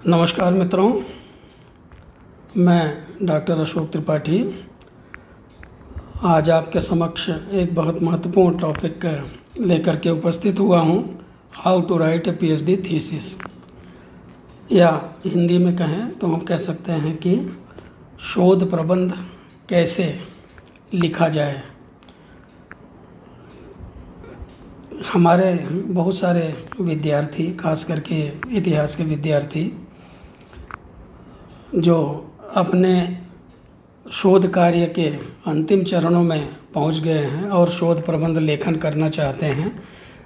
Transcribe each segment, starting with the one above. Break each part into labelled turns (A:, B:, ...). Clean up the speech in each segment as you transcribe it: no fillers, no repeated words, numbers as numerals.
A: नमस्कार मित्रों, मैं डॉक्टर अशोक त्रिपाठी आज आपके समक्ष एक बहुत महत्वपूर्ण टॉपिक लेकर के उपस्थित हुआ हूँ। How to write a PhD thesis, या हिंदी में कहें तो हम कह सकते हैं कि शोध प्रबंध कैसे लिखा जाए। हमारे बहुत सारे विद्यार्थी, खास करके इतिहास के विद्यार्थी, जो अपने शोध कार्य के अंतिम चरणों में पहुंच गए हैं और शोध प्रबंध लेखन करना चाहते हैं,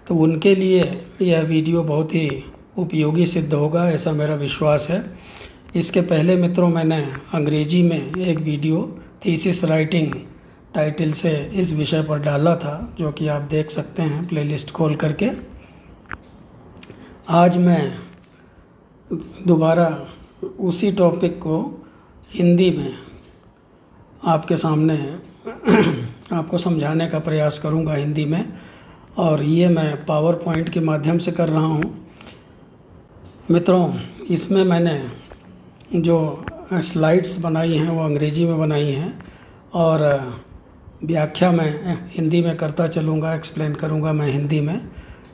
A: तो उनके लिए यह वीडियो बहुत ही उपयोगी सिद्ध होगा, ऐसा मेरा विश्वास है। इसके पहले मित्रों, मैंने अंग्रेजी में एक वीडियो थीसिस राइटिंग टाइटल से इस विषय पर डाला था, जो कि आप देख सकते हैं प्लेलिस्ट खोल करके। आज मैं दोबारा उसी टॉपिक को हिंदी में आपके सामने आपको समझाने का प्रयास करूंगा हिंदी में, और ये मैं पावर पॉइंट के माध्यम से कर रहा हूं। मित्रों, इसमें मैंने जो स्लाइड्स बनाई हैं वो अंग्रेजी में बनाई हैं, और व्याख्या मैं हिंदी में करता चलूँगा, एक्सप्लेन करूँगा मैं हिंदी में।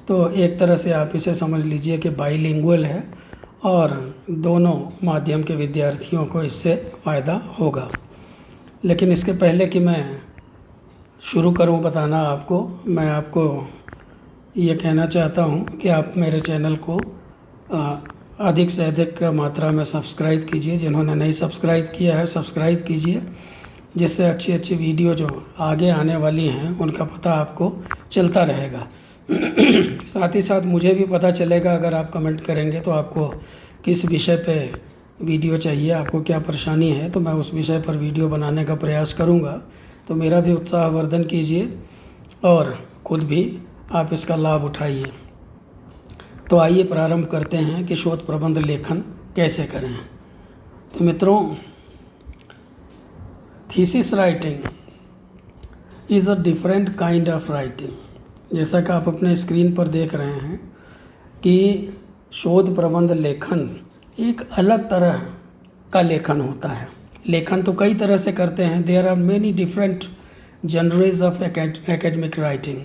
A: तो एक तरह से आप इसे समझ लीजिए कि बाइलिंगुअल है, और दोनों माध्यम के विद्यार्थियों को इससे फ़ायदा होगा। लेकिन इसके पहले कि मैं शुरू करूं बताना आपको, मैं आपको ये कहना चाहता हूं कि आप मेरे चैनल को अधिक से अधिक मात्रा में सब्सक्राइब कीजिए। जिन्होंने नहीं सब्सक्राइब किया है, सब्सक्राइब कीजिए, जिससे अच्छी अच्छी वीडियो जो आगे आने वाली हैं उनका पता आपको चलता रहेगा। साथ ही साथ मुझे भी पता चलेगा, अगर आप कमेंट करेंगे तो आपको किस विषय पे वीडियो चाहिए, आपको क्या परेशानी है, तो मैं उस विषय पर वीडियो बनाने का प्रयास करूंगा। तो मेरा भी उत्साहवर्धन कीजिए और खुद भी आप इसका लाभ उठाइए। तो आइए प्रारंभ करते हैं कि शोध प्रबंध लेखन कैसे करें। तो मित्रों, thesis writing is a different kind of writing. जैसा कि आप अपने स्क्रीन पर देख रहे हैं कि शोध प्रबंध लेखन एक अलग तरह का लेखन होता है। लेखन तो कई तरह से करते हैं। There are many different genres of academic writing.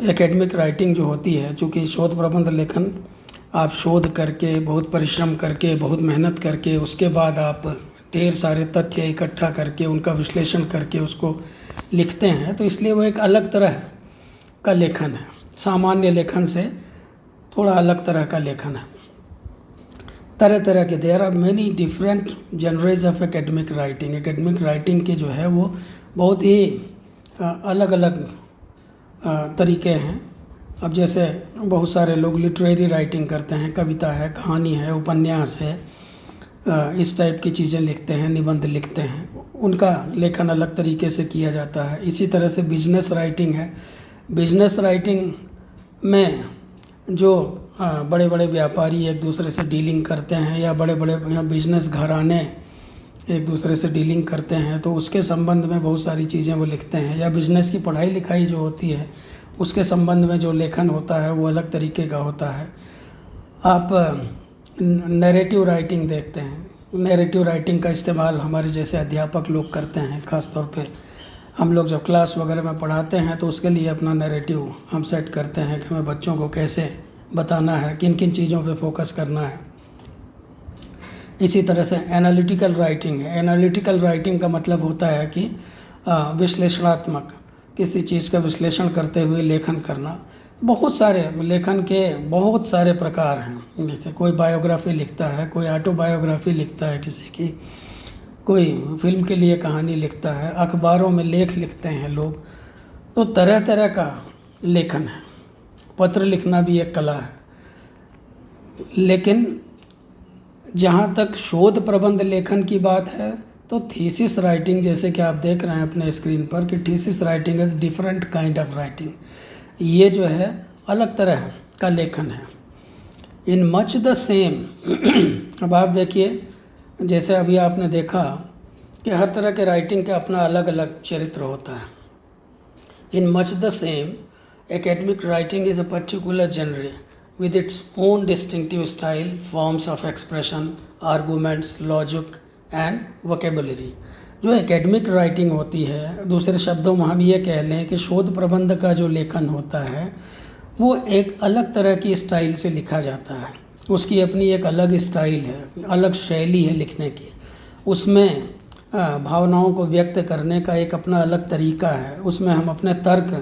A: Academic writing जो होती है, चूँकि शोध प्रबंध लेखन आप शोध करके, बहुत परिश्रम करके, बहुत मेहनत करके, उसके बाद आप ढेर सारे तथ्य इकट्ठा करके, उनका विश्लेषण करके उसको लिखते हैं, तो इसलिए वो एक अलग तरह का लेखन है। सामान्य लेखन से थोड़ा अलग तरह का लेखन है। तरह तरह के there are many different genres of academic writing. Academic writing के जो है वो बहुत ही अलग अलग तरीके हैं। अब जैसे बहुत सारे लोग लिटरेरी राइटिंग करते हैं, कविता है, कहानी है, उपन्यास है, इस टाइप की चीज़ें लिखते हैं, निबंध लिखते हैं, उनका लेखन अलग तरीके से किया जाता है। इसी तरह से बिजनेस राइटिंग है। बिजनेस राइटिंग में जो बड़े बड़े व्यापारी एक दूसरे से डीलिंग करते हैं, या बड़े बड़े बिजनेस घराने एक दूसरे से डीलिंग करते हैं, तो उसके संबंध में बहुत सारी चीज़ें वो लिखते हैं। या बिजनेस की पढ़ाई लिखाई जो होती है, उसके संबंध में जो लेखन होता है वो अलग तरीके का होता है। आप नैरेटिव राइटिंग देखते हैं। नैरेटिव राइटिंग का इस्तेमाल हमारे जैसे अध्यापक लोग करते हैं। ख़ास तौर पे हम लोग जब क्लास वगैरह में पढ़ाते हैं तो उसके लिए अपना नैरेटिव हम सेट करते हैं कि हमें बच्चों को कैसे बताना है, किन किन चीज़ों पे फोकस करना है। इसी तरह से एनालिटिकल राइटिंग है। एनालिटिकल राइटिंग का मतलब होता है कि विश्लेषणात्मक, किसी चीज़ का विश्लेषण करते हुए लेखन करना। बहुत सारे लेखन के बहुत सारे प्रकार हैं। जैसे कोई बायोग्राफी लिखता है, कोई ऑटोबायोग्राफी लिखता है किसी की, कोई फिल्म के लिए कहानी लिखता है, अखबारों में लेख लिखते हैं लोग। तो तरह तरह का लेखन है। पत्र लिखना भी एक कला है। लेकिन जहाँ तक शोध प्रबंध लेखन की बात है, तो थीसिस राइटिंग, जैसे कि आप देख रहे हैं अपने स्क्रीन पर कि thesis writing is different kind of writing. ये जो है अलग तरह का लेखन है। In much the same. अब आप देखिए, जैसे अभी आपने देखा कि हर तरह के राइटिंग का अपना अलग अलग चरित्र होता है। In much the same, academic writing is a particular genre with its own distinctive style, forms of expression, arguments, logic and vocabulary. जो एकेडमिक राइटिंग होती है, दूसरे शब्दों में हम ये कह लें कि शोध प्रबंध का जो लेखन होता है वो एक अलग तरह की स्टाइल से लिखा जाता है। उसकी अपनी एक अलग स्टाइल है, अलग शैली है लिखने की। उसमें भावनाओं को व्यक्त करने का एक अपना अलग तरीका है। उसमें हम अपने तर्क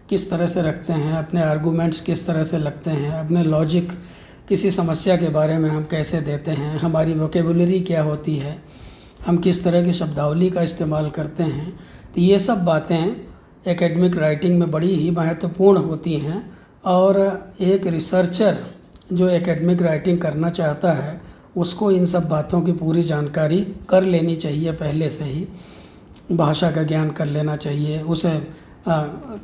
A: किस तरह से रखते हैं, अपने आर्गूमेंट्स किस तरह से लगते हैं, अपने लॉजिक किसी समस्या के बारे में हम कैसे देते हैं, हमारी वोकेबुलरी क्या होती है, हम किस तरह की शब्दावली का इस्तेमाल करते हैं। तो ये सब बातें एकेडमिक राइटिंग में बड़ी ही महत्वपूर्ण होती हैं। और एक रिसर्चर जो एकेडमिक राइटिंग करना चाहता है उसको इन सब बातों की पूरी जानकारी कर लेनी चाहिए, पहले से ही भाषा का ज्ञान कर लेना चाहिए, उसे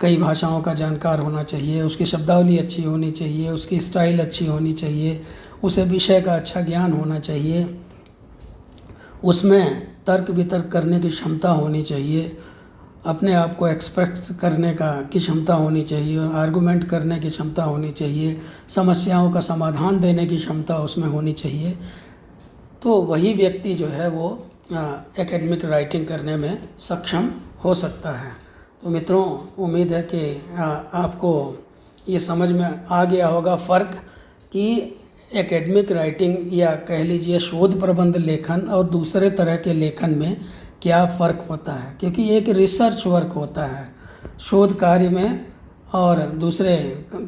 A: कई भाषाओं का जानकार होना चाहिए, उसकी शब्दावली अच्छी होनी चाहिए, उसकी स्टाइल अच्छी होनी चाहिए, उसे विषय का अच्छा ज्ञान होना चाहिए, उसमें तर्क वितर्क करने की क्षमता होनी चाहिए, अपने आप को एक्सप्रेस करने की क्षमता होनी चाहिए, आर्गुमेंट करने की क्षमता होनी चाहिए, समस्याओं का समाधान देने की क्षमता उसमें होनी चाहिए। तो वही व्यक्ति जो है वो एकेडमिक राइटिंग करने में सक्षम हो सकता है। तो मित्रों, उम्मीद है कि आपको ये समझ में आ गया होगा फ़र्क कि एकेडमिक राइटिंग या कह लीजिए शोध प्रबंध लेखन और दूसरे तरह के लेखन में क्या फ़र्क होता है। क्योंकि एक रिसर्च वर्क होता है शोध कार्य में और दूसरे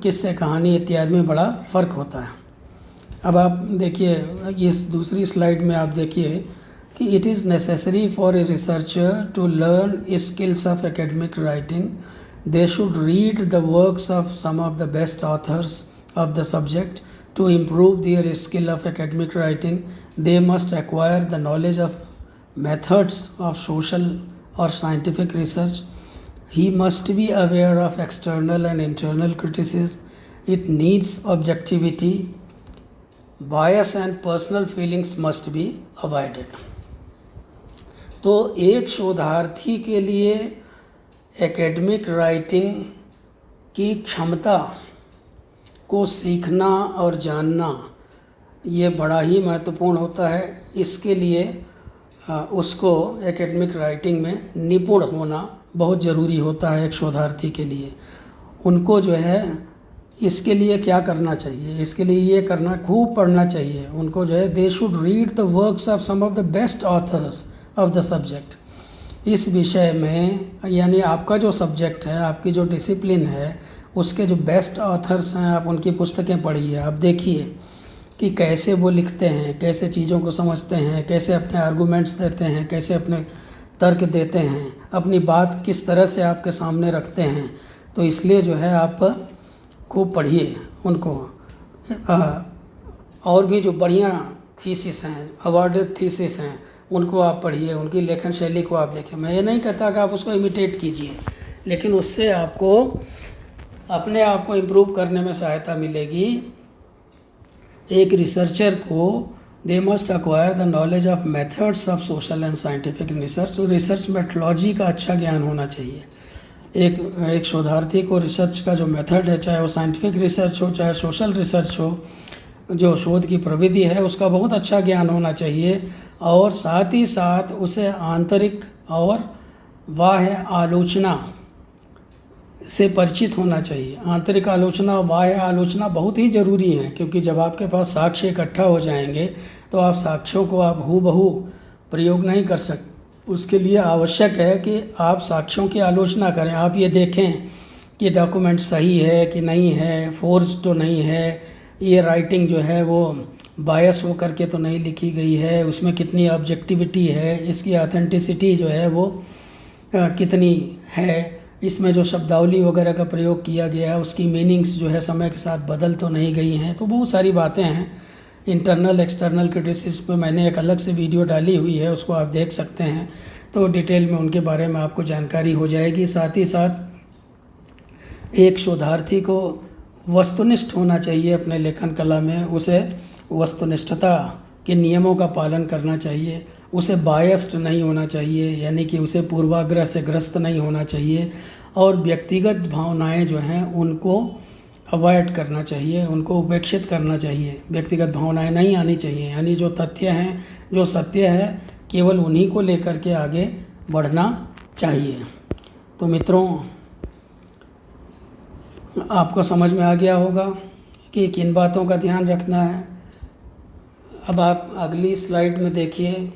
A: किस्से कहानी इत्यादि में बड़ा फ़र्क होता है। अब आप देखिए इस दूसरी स्लाइड में आप देखिए कि it is necessary for a researcher to learn skills of academic writing, they should read the works of some of the best authors of the subject to improve their skill of academic writing. They must acquire the knowledge of methods of social or scientific research. He must be aware of external and internal criticism. It needs objectivity. Bias and personal feelings must be avoided. तो एक शोधार्थी के लिए academic writing की क्षमता को सीखना और जानना ये बड़ा ही महत्वपूर्ण होता है। इसके लिए उसको एकेडमिक राइटिंग में निपुण होना बहुत ज़रूरी होता है एक शोधार्थी के लिए। उनको जो है इसके लिए क्या करना चाहिए, इसके लिए ये करना, खूब पढ़ना चाहिए उनको जो है। They should read the works of some of the best authors of the subject. इस विषय में यानी आपका जो सब्जेक्ट है, आपकी जो डिसिप्लिन है, उसके जो बेस्ट ऑथर्स हैं आप उनकी पुस्तकें पढ़िए। आप देखिए कि कैसे वो लिखते हैं, कैसे चीज़ों को समझते हैं, कैसे अपने आर्गूमेंट्स देते हैं, कैसे अपने तर्क देते हैं, अपनी बात किस तरह से आपके सामने रखते हैं। तो इसलिए जो है आप खूब पढ़िए उनको। और भी जो बढ़िया थीसिस हैं, अवार्डेड थीसिस हैं, उनको आप पढ़िए, उनकी लेखन शैली को आप देखिए। मैं ये नहीं कहता कि आप उसको इमिटेट कीजिए, लेकिन उससे आपको अपने आप को इम्प्रूव करने में सहायता मिलेगी। एक रिसर्चर को they must acquire the knowledge of methods of social and scientific research. तो रिसर्च मेथोलॉजी का अच्छा ज्ञान होना चाहिए। एक शोधार्थी को रिसर्च का जो मेथड है, चाहे वो साइंटिफिक रिसर्च हो चाहे सोशल रिसर्च हो, जो शोध की प्रविधि है उसका बहुत अच्छा ज्ञान होना चाहिए। और साथ ही साथ उसे आंतरिक और बाह्य आलोचना से परिचित होना चाहिए। आंतरिक आलोचना और बाह्य आलोचना बहुत ही ज़रूरी है, क्योंकि जब आपके पास साक्ष्य इकट्ठा हो जाएंगे तो आप साक्ष्यों को आप हूबहू प्रयोग नहीं कर सकते। उसके लिए आवश्यक है कि आप साक्ष्यों की आलोचना करें। आप ये देखें कि डॉक्यूमेंट सही है कि नहीं है, फोर्ज तो नहीं है, ये राइटिंग जो है वो बायस हो करके तो नहीं लिखी गई है, उसमें कितनी ऑब्जेक्टिविटी है, इसकी ऑथेंटिसिटी जो है वो कितनी है, इसमें जो शब्दावली वगैरह का प्रयोग किया गया है उसकी मीनिंग्स जो है समय के साथ बदल तो नहीं गई हैं। तो बहुत सारी बातें हैं। इंटरनल एक्सटर्नल क्रिटिसिज्म पे मैंने एक अलग से वीडियो डाली हुई है, उसको आप देख सकते हैं। तो डिटेल में उनके बारे में आपको जानकारी हो जाएगी। साथ ही साथ एक शोधार्थी को वस्तुनिष्ठ होना चाहिए अपने लेखन कला में। उसे वस्तुनिष्ठता के नियमों का पालन करना चाहिए। उसे बायस्ड नहीं होना चाहिए, यानी कि उसे पूर्वाग्रह से ग्रस्त नहीं होना चाहिए। और व्यक्तिगत भावनाएं जो हैं उनको अवॉइड करना चाहिए, उनको उपेक्षित करना चाहिए, व्यक्तिगत भावनाएं नहीं आनी चाहिए। यानी जो तथ्य हैं, जो सत्य है, केवल उन्हीं को लेकर के आगे बढ़ना चाहिए। तो मित्रों, आपको समझ में आ गया होगा कि किन बातों का ध्यान रखना है। अब आप अगली स्लाइड में देखिए।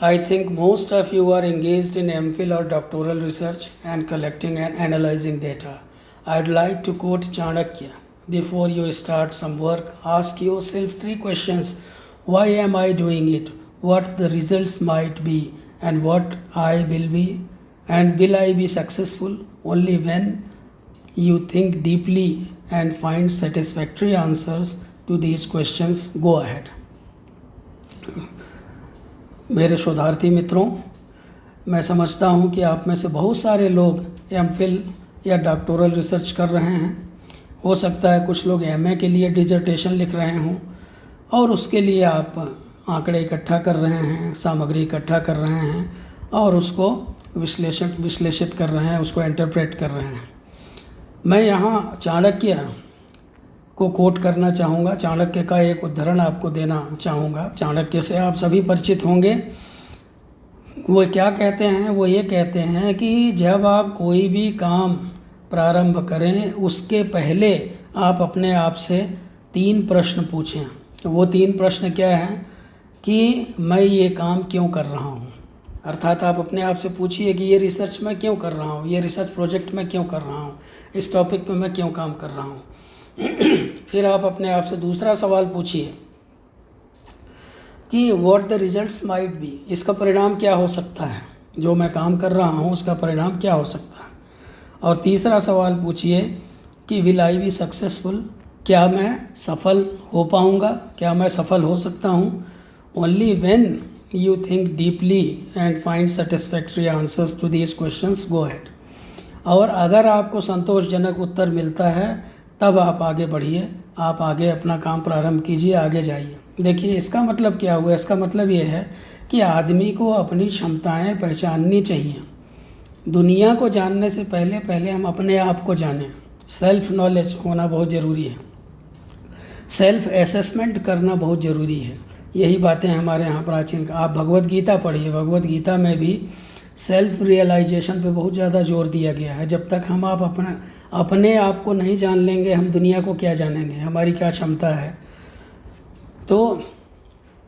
A: I think most of you are engaged in MPhil or doctoral research and collecting and analyzing data. I'd like to quote Chanakya. Before you start some work, ask yourself 3 questions. Why am I doing it? What the results might be? And what I will be? And will I be successful? Only when you think deeply and find satisfactory answers to these questions, go ahead. मेरे शोधार्थी मित्रों, मैं समझता हूँ कि आप में से बहुत सारे लोग एमफिल या डॉक्टोरल रिसर्च कर रहे हैं। हो सकता है कुछ लोग एमए के लिए डिजर्टेशन लिख रहे हों और उसके लिए आप आंकड़े इकट्ठा कर रहे हैं, सामग्री इकट्ठा कर रहे हैं और उसको विश्लेषित कर रहे हैं, उसको इंटरप्रेट कर रहे हैं। मैं यहाँ चाणक्य को कोट करना चाहूँगा। चाणक्य का एक उदाहरण आपको देना चाहूँगा। चाणक्य से आप सभी परिचित होंगे। वो क्या कहते हैं? वो ये कहते हैं कि जब आप कोई भी काम प्रारंभ करें, उसके पहले आप अपने आप से 3 प्रश्न पूछें। वो 3 प्रश्न क्या हैं कि मैं ये काम क्यों कर रहा हूँ। अर्थात आप अपने आप से पूछिए कि ये रिसर्च मैं क्यों कर रहा हूँ, ये रिसर्च प्रोजेक्ट मैं क्यों कर रहा हूँ, इस टॉपिक पे मैं क्यों काम कर रहा हूँ। फिर आप अपने आप से दूसरा सवाल पूछिए कि what the results might be, इसका परिणाम क्या हो सकता है, जो मैं काम कर रहा हूँ उसका परिणाम क्या हो सकता है। और तीसरा सवाल पूछिए कि विल आई बी सक्सेसफुल, क्या मैं सफल हो पाऊँगा, क्या मैं सफल हो सकता हूँ। Only when you think deeply and find satisfactory answers to these questions, go ahead. और अगर आपको संतोषजनक उत्तर मिलता है तब आप आगे बढ़िए, आप आगे अपना काम प्रारंभ कीजिए, आगे जाइए। देखिए इसका मतलब क्या हुआ? इसका मतलब ये है कि आदमी को अपनी क्षमताएं पहचाननी चाहिए। दुनिया को जानने से पहले हम अपने आप को जानें। सेल्फ नॉलेज होना बहुत ज़रूरी है, सेल्फ असेसमेंट करना बहुत ज़रूरी है। यही बातें हमारे यहाँ प्राचीन, आप भगवत गीता पढ़िए, भगवत गीता में भी सेल्फ रियलाइजेशन पे बहुत ज़्यादा जोर दिया गया है। जब तक हम आप अपने आप को नहीं जान लेंगे, हम दुनिया को क्या जानेंगे, हमारी क्या क्षमता है, तो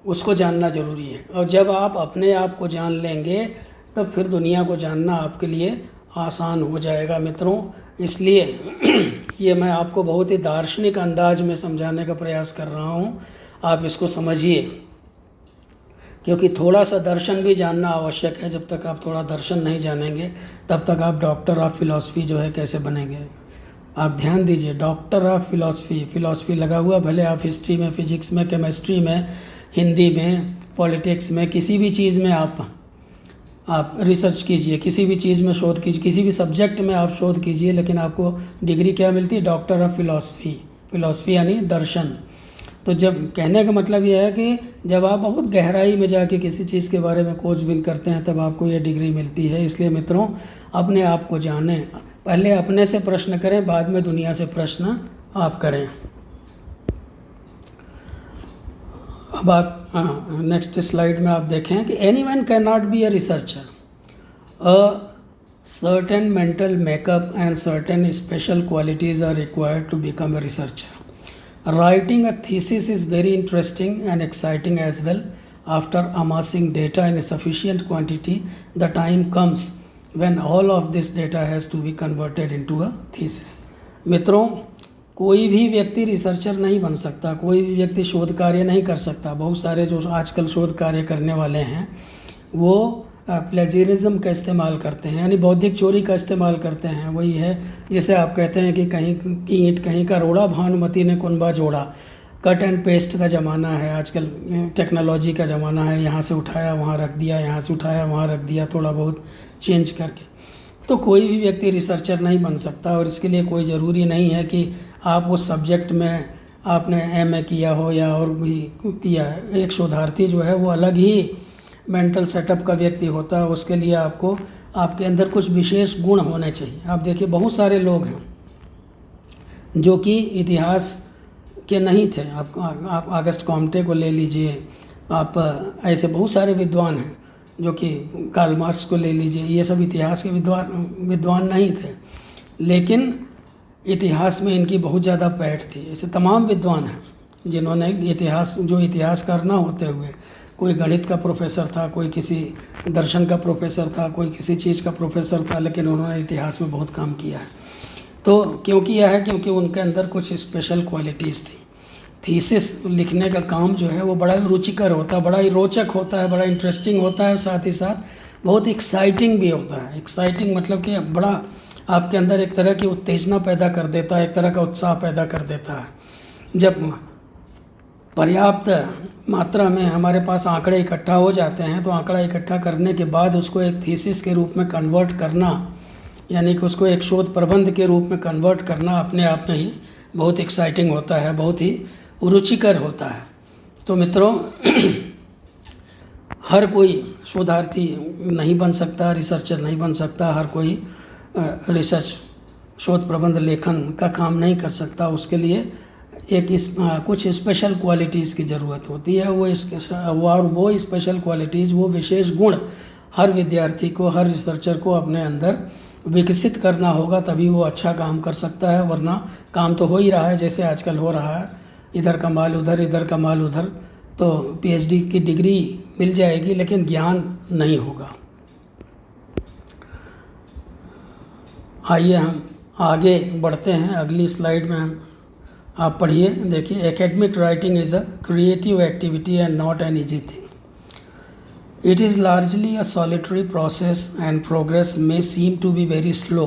A: उसको जानना ज़रूरी है। और जब आप अपने आप को जान लेंगे तो फिर दुनिया को जानना आपके लिए आसान हो जाएगा मित्रों। इसलिए ये मैं आपको बहुत ही दार्शनिक अंदाज में समझाने का प्रयास कर रहा हूँ, आप इसको समझिए, क्योंकि थोड़ा सा दर्शन भी जानना आवश्यक है। जब तक आप थोड़ा दर्शन नहीं जानेंगे तब तक आप डॉक्टर ऑफ फिलॉसफी जो है कैसे बनेंगे। आप ध्यान दीजिए, डॉक्टर ऑफ फिलॉसफी लगा हुआ, भले आप हिस्ट्री में, फिजिक्स में, केमिस्ट्री में, हिंदी में, पॉलिटिक्स में, किसी भी चीज़ में आप रिसर्च कीजिए, किसी भी चीज़ में शोध कीजिए, किसी भी सब्जेक्ट में आप शोध कीजिए, लेकिन आपको डिग्री क्या मिलती है? डॉक्टर ऑफ फिलॉसफी यानी दर्शन। तो जब कहने का मतलब यह है कि जब आप बहुत गहराई में जाके किसी चीज़ के बारे में खोजबीन करते हैं तब आपको ये डिग्री मिलती है। इसलिए मित्रों, अपने आप को जानें, पहले अपने से प्रश्न करें, बाद में दुनिया से प्रश्न आप करें। अब आप नेक्स्ट स्लाइड में आप देखें कि anyone can not be a researcher. Certain mental makeup and certain special qualities are required to become a researcher. Writing a thesis is very interesting and exciting as well. After amassing data in a sufficient quantity, the time comes when all of this data has to be converted into a thesis. मित्रों, कोई भी व्यक्ति researcher नहीं बन सकता, कोई भी व्यक्ति शोध कार्य नहीं कर सकता। बहुत सारे जो आजकल शोध कार्य करने वाले हैं वो प्लेजरिज्म का इस्तेमाल करते हैं, यानी बौद्धिक चोरी का इस्तेमाल करते हैं। वही है जिसे आप कहते हैं कि कहीं की ईंट कहीं का रोड़ा, भानुमति ने कुनबा जोड़ा। कट एंड पेस्ट का ज़माना है आजकल, टेक्नोलॉजी का ज़माना है। यहाँ से उठाया वहाँ रख दिया, यहाँ से उठाया वहाँ रख दिया, थोड़ा बहुत चेंज करके। तो कोई भी व्यक्ति रिसर्चर नहीं बन सकता, और इसके लिए कोई ज़रूरी नहीं है कि आप उस सब्जेक्ट में आपने एमए किया हो या और भी किया है। एक शोधार्थी जो है वो अलग ही मेंटल सेटअप का व्यक्ति होता है। उसके लिए आपको, आपके अंदर कुछ विशेष गुण होने चाहिए। आप देखिए बहुत सारे लोग हैं जो कि इतिहास के नहीं थे। आप ऑगस्ट कॉम्टे को ले लीजिए, आप ऐसे बहुत सारे विद्वान हैं जो कि कार्ल मार्क्स को ले लीजिए, ये सब इतिहास के विद्वान नहीं थे, लेकिन इतिहास में इनकी बहुत ज़्यादा पैठ थी। ऐसे तमाम विद्वान हैं जिन्होंने इतिहास करना होते हुए, कोई गणित का प्रोफेसर था, कोई किसी दर्शन का प्रोफेसर था, कोई किसी चीज़ का प्रोफेसर था, लेकिन उन्होंने इतिहास में बहुत काम किया है। तो क्यों किया है? क्योंकि उनके अंदर कुछ स्पेशल क्वालिटीज़ थी। थीसिस लिखने का काम जो है वो बड़ा ही रुचिकर होता है, बड़ा ही रोचक होता है, बड़ा इंटरेस्टिंग होता है, साथ ही साथ बहुत एक्साइटिंग भी होता है। एक्साइटिंग मतलब कि बड़ा आपके अंदर एक तरह की उत्तेजना पैदा कर देता है, एक तरह का उत्साह पैदा कर देता है। जब पर्याप्त मात्रा में हमारे पास आंकड़े इकट्ठा हो जाते हैं तो आंकड़ा इकट्ठा करने के बाद उसको एक थीसिस के रूप में कन्वर्ट करना, यानी कि उसको एक शोध प्रबंध के रूप में कन्वर्ट करना अपने आप में ही बहुत एक्साइटिंग होता है, बहुत ही रुचिकर होता है। तो मित्रों, हर कोई शोधार्थी नहीं बन सकता, रिसर्चर नहीं बन सकता, हर कोई रिसर्च शोध प्रबंध लेखन का काम नहीं कर सकता। उसके लिए कुछ स्पेशल क्वालिटीज़ की ज़रूरत होती है। वो स्पेशल क्वालिटीज़, वो विशेष गुण हर विद्यार्थी को, हर रिसर्चर को अपने अंदर विकसित करना होगा, तभी वो अच्छा काम कर सकता है। वरना काम तो हो ही रहा है जैसे आजकल हो रहा है, इधर का माल उधर, इधर का माल उधर, तो पीएचडी की डिग्री मिल जाएगी लेकिन ज्ञान नहीं होगा। आइए हम आगे बढ़ते हैं, अगली स्लाइड में हम आप पढ़िए। देखिए, academic writing is a creative activity and not an easy thing. It is largely a solitary process and progress may seem to be very slow,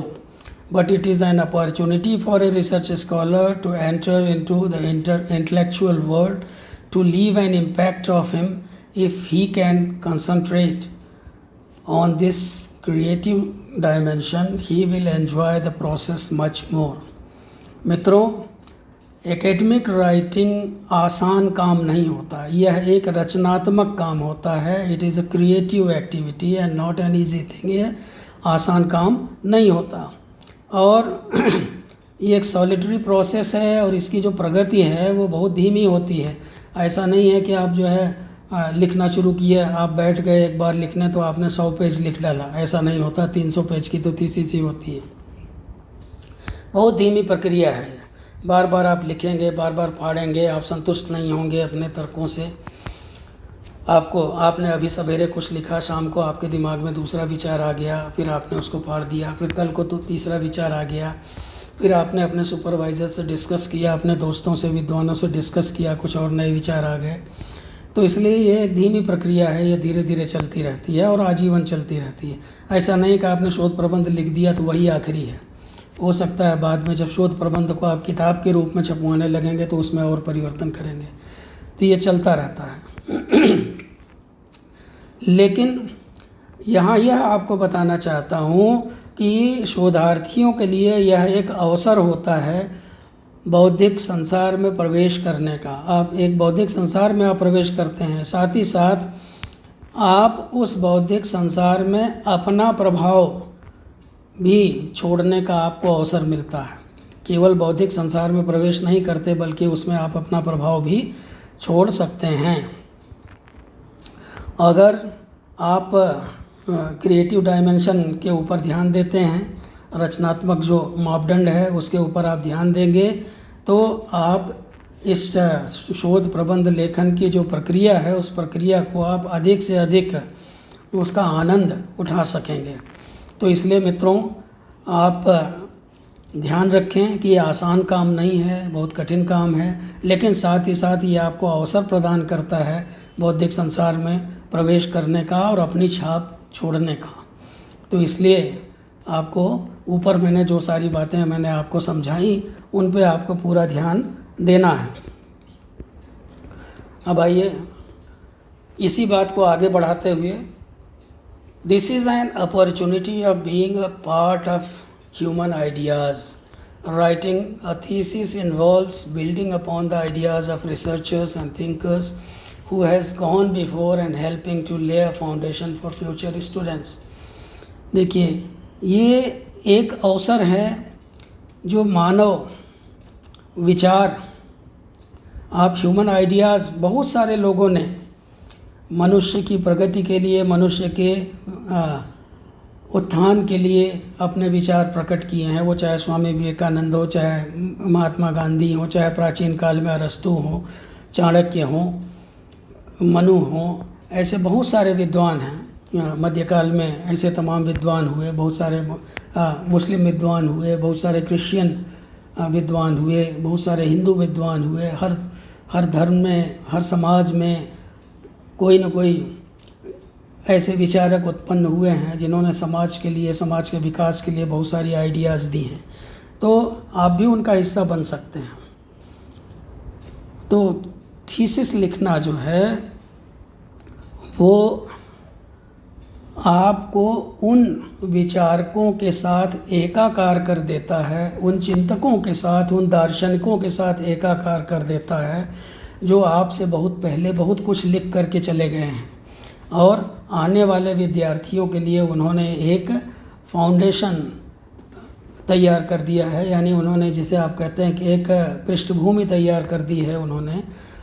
A: but it is an opportunity for a research scholar to enter into the intellectual world, to leave an impact of him. If he can concentrate on this creative dimension, he will enjoy the process much more. मित्रों, academic writing आसान काम नहीं होता, यह एक रचनात्मक काम होता है। It is a creative activity and not an easy thing. यह आसान काम नहीं होता और ये एक सॉलिटरी प्रोसेस है और इसकी जो प्रगति है वो बहुत धीमी होती है। ऐसा नहीं है कि आप जो है लिखना शुरू किया, आप बैठ गए एक बार लिखने तो आपने 100 पेज लिख डाला, ऐसा नहीं होता। 300 पेज की तो थीसिस ही होती है। बहुत धीमी प्रक्रिया है। बार बार आप लिखेंगे, बार बार फाड़ेंगे, आप संतुष्ट नहीं होंगे अपने तर्कों से। आपने अभी सवेरे कुछ लिखा, शाम को आपके दिमाग में दूसरा विचार आ गया, फिर आपने उसको फाड़ दिया, फिर कल को तो तीसरा विचार आ गया, फिर आपने अपने सुपरवाइज़र से डिस्कस किया, अपने दोस्तों से, विद्वानों से डिस्कस किया, कुछ और नए विचार आ गए। तो इसलिए ये एक धीमी प्रक्रिया है, ये धीरे धीरे चलती रहती है और आजीवन चलती रहती है। ऐसा नहीं कि आपने शोध प्रबंध लिख दिया तो वही आखिरी है। हो सकता है बाद में जब शोध प्रबंध को आप किताब के रूप में छपवाने लगेंगे तो उसमें और परिवर्तन करेंगे, तो ये चलता रहता है। लेकिन यहाँ यह आपको बताना चाहता हूँ कि शोधार्थियों के लिए यह एक अवसर होता है बौद्धिक संसार में प्रवेश करने का। आप एक बौद्धिक संसार में आप प्रवेश करते हैं, साथ ही साथ आप उस बौद्धिक संसार में अपना प्रभाव भी छोड़ने का आपको अवसर मिलता है। केवल बौद्धिक संसार में प्रवेश नहीं करते बल्कि उसमें आप अपना प्रभाव भी छोड़ सकते हैं। अगर आप क्रिएटिव डायमेंशन के ऊपर ध्यान देते हैं, रचनात्मक जो मापदंड है उसके ऊपर आप ध्यान देंगे, तो आप इस शोध प्रबंध लेखन की जो प्रक्रिया है उस प्रक्रिया को आप अधिक से अधिक उसका आनंद उठा सकेंगे। तो इसलिए मित्रों, आप ध्यान रखें कि ये आसान काम नहीं है, बहुत कठिन काम है, लेकिन साथ ही साथ ये आपको अवसर प्रदान करता है बौद्धिक संसार में प्रवेश करने का और अपनी छाप छोड़ने का। तो इसलिए आपको ऊपर मैंने जो सारी बातें मैंने आपको समझाई उन पे आपको पूरा ध्यान देना है। अब आइए इसी बात को आगे बढ़ाते हुए, This is an opportunity of being a part of human ideas. Writing a thesis involves building upon the ideas of researchers and thinkers who has gone before and helping to lay a foundation for future students. देखिए, ये एक अवसर है जो मानव विचार, आप human ideas, बहुत सारे लोगों ने मनुष्य की प्रगति के लिए, मनुष्य के उत्थान के लिए अपने विचार प्रकट किए हैं। वो चाहे स्वामी विवेकानंद हो, चाहे महात्मा गांधी हो, चाहे प्राचीन काल में अरस्तु हो, चाणक्य हो, मनु हो, ऐसे बहुत सारे विद्वान हैं। मध्यकाल में ऐसे तमाम विद्वान हुए, बहुत सारे मुस्लिम विद्वान हुए, बहुत सारे क्रिश्चियन विद्वान हुए, बहुत सारे हिंदू विद्वान हुए। हर धर्म में, हर समाज में कोई न कोई ऐसे विचारक उत्पन्न हुए हैं जिन्होंने समाज के लिए, समाज के विकास के लिए बहुत सारी आइडियाज़ दी हैं। तो आप भी उनका हिस्सा बन सकते हैं। तो थीसिस लिखना जो है वो आपको उन विचारकों के साथ एकाकार कर देता है, उन चिंतकों के साथ, उन दार्शनिकों के साथ एकाकार कर देता है जो आपसे बहुत पहले बहुत कुछ लिख करके चले गए हैं, और आने वाले विद्यार्थियों के लिए उन्होंने एक फाउंडेशन तैयार कर दिया है। यानी उन्होंने, जिसे आप कहते हैं कि एक पृष्ठभूमि तैयार कर दी है उन्होंने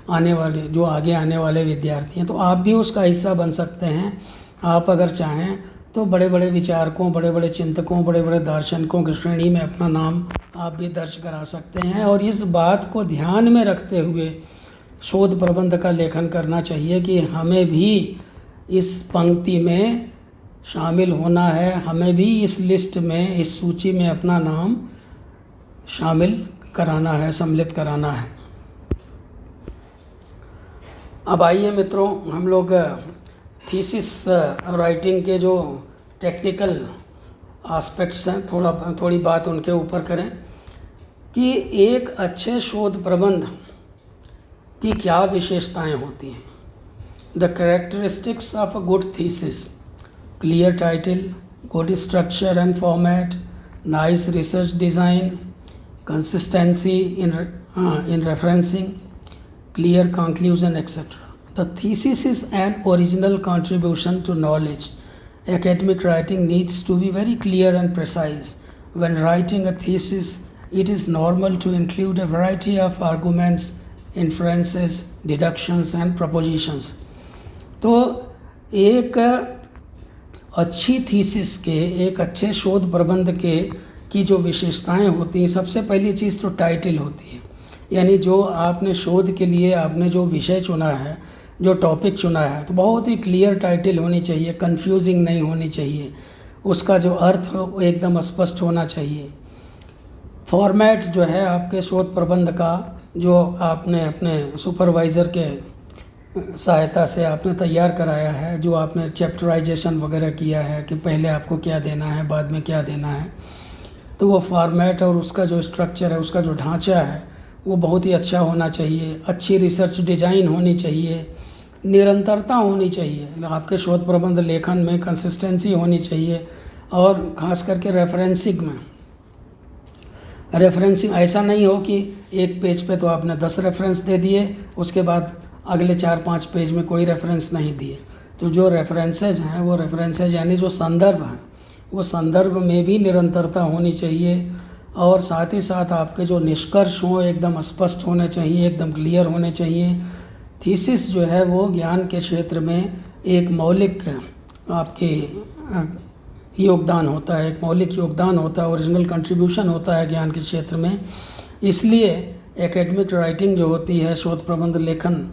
A: आने वाले, जो आगे आने वाले विद्यार्थी हैं। तो आप भी उसका हिस्सा बन सकते हैं। आप अगर चाहें तो बड़े बड़े विचारकों, बड़े बड़े चिंतकों, बड़े बड़े दार्शनिकों की श्रेणी में अपना नाम आप भी दर्ज करा सकते हैं। और इस बात को ध्यान में रखते हुए शोध प्रबंध का लेखन करना चाहिए कि हमें भी इस पंक्ति में शामिल होना है, हमें भी इस लिस्ट में, इस सूची में अपना नाम शामिल कराना है, सम्मिलित कराना है। अब आइए मित्रों, हम लोग थीसिस राइटिंग के जो टेक्निकल एस्पेक्ट्स हैं, थोड़ी बात उनके ऊपर करें कि एक अच्छे शोध प्रबंध की क्या विशेषताएं होती हैं। The characteristics of a good thesis: clear title, good structure and format, nice research design, consistency in referencing, clear conclusion, etc. The thesis is an original contribution to knowledge. Academic writing needs to be very clear and precise. When writing a thesis, it is normal to include a variety of arguments, inferences, deductions and propositions. तो एक अच्छी thesis के, एक अच्छे शोध प्रबंध के की जो विशेषताएं होती हैं, सबसे पहली चीज़ तो टाइटल होती है। यानी जो आपने शोध के लिए आपने जो विषय चुना है, जो टॉपिक चुना है, तो बहुत ही क्लियर टाइटल होनी चाहिए, कंफ्यूजिंग नहीं होनी चाहिए, उसका जो अर्थ हो वो एकदम स्पष्ट होना चाहिए। फॉर्मेट जो है आपके शोध प्रबंध का, जो आपने अपने सुपरवाइज़र के सहायता से आपने तैयार कराया है, जो आपने चैप्टराइजेशन वगैरह किया है कि पहले आपको क्या देना है, बाद में क्या देना है, तो वो फॉर्मेट और उसका जो स्ट्रक्चर है, उसका जो ढांचा है, वो बहुत ही अच्छा होना चाहिए। अच्छी रिसर्च डिज़ाइन होनी चाहिए, निरंतरता होनी चाहिए आपके शोध प्रबंध लेखन में, कंसिस्टेंसी होनी चाहिए, और ख़ास करके रेफरेंसिंग ऐसा नहीं हो कि एक पेज पे तो आपने 10 रेफरेंस दे दिए, उसके बाद अगले 4-5 पेज में कोई रेफरेंस नहीं दिए। तो जो रेफरेंसेज हैं, वो रेफरेंसेज यानी जो संदर्भ हैं, वो संदर्भ में भी निरंतरता होनी चाहिए, और साथ ही साथ आपके जो निष्कर्ष हों एकदम स्पष्ट होने चाहिए, एकदम क्लियर होने चाहिए। थीसिस जो है वो ज्ञान के क्षेत्र में एक मौलिक आपके योगदान होता है, एक मौलिक योगदान होता है, ओरिजिनल कंट्रीब्यूशन होता है ज्ञान के क्षेत्र में। इसलिए एकेडमिक राइटिंग जो होती है, शोध प्रबंध लेखन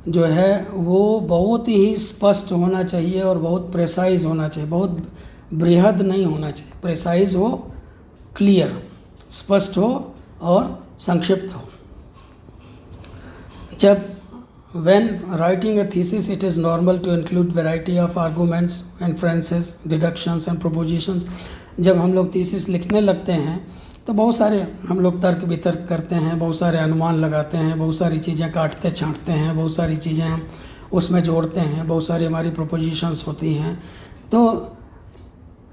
A: जो है, वो बहुत ही स्पष्ट होना चाहिए और बहुत प्रेसाइज होना चाहिए, बहुत बृहद नहीं होना चाहिए। प्रेसाइज हो, क्लियर, स्पष्ट हो और संक्षिप्त हो। जब when writing a thesis, it is normal to include variety of arguments, inferences, deductions and propositions. जब हम लोग थीसिस लिखने लगते हैं तो बहुत सारे हम लोग तर्क वितर्क करते हैं, बहुत सारे अनुमान लगाते हैं, बहुत सारी चीज़ें काटते छांटते हैं, बहुत सारी चीज़ें हम उसमें जोड़ते हैं, बहुत सारी हमारी प्रोपोजिशंस होती हैं। तो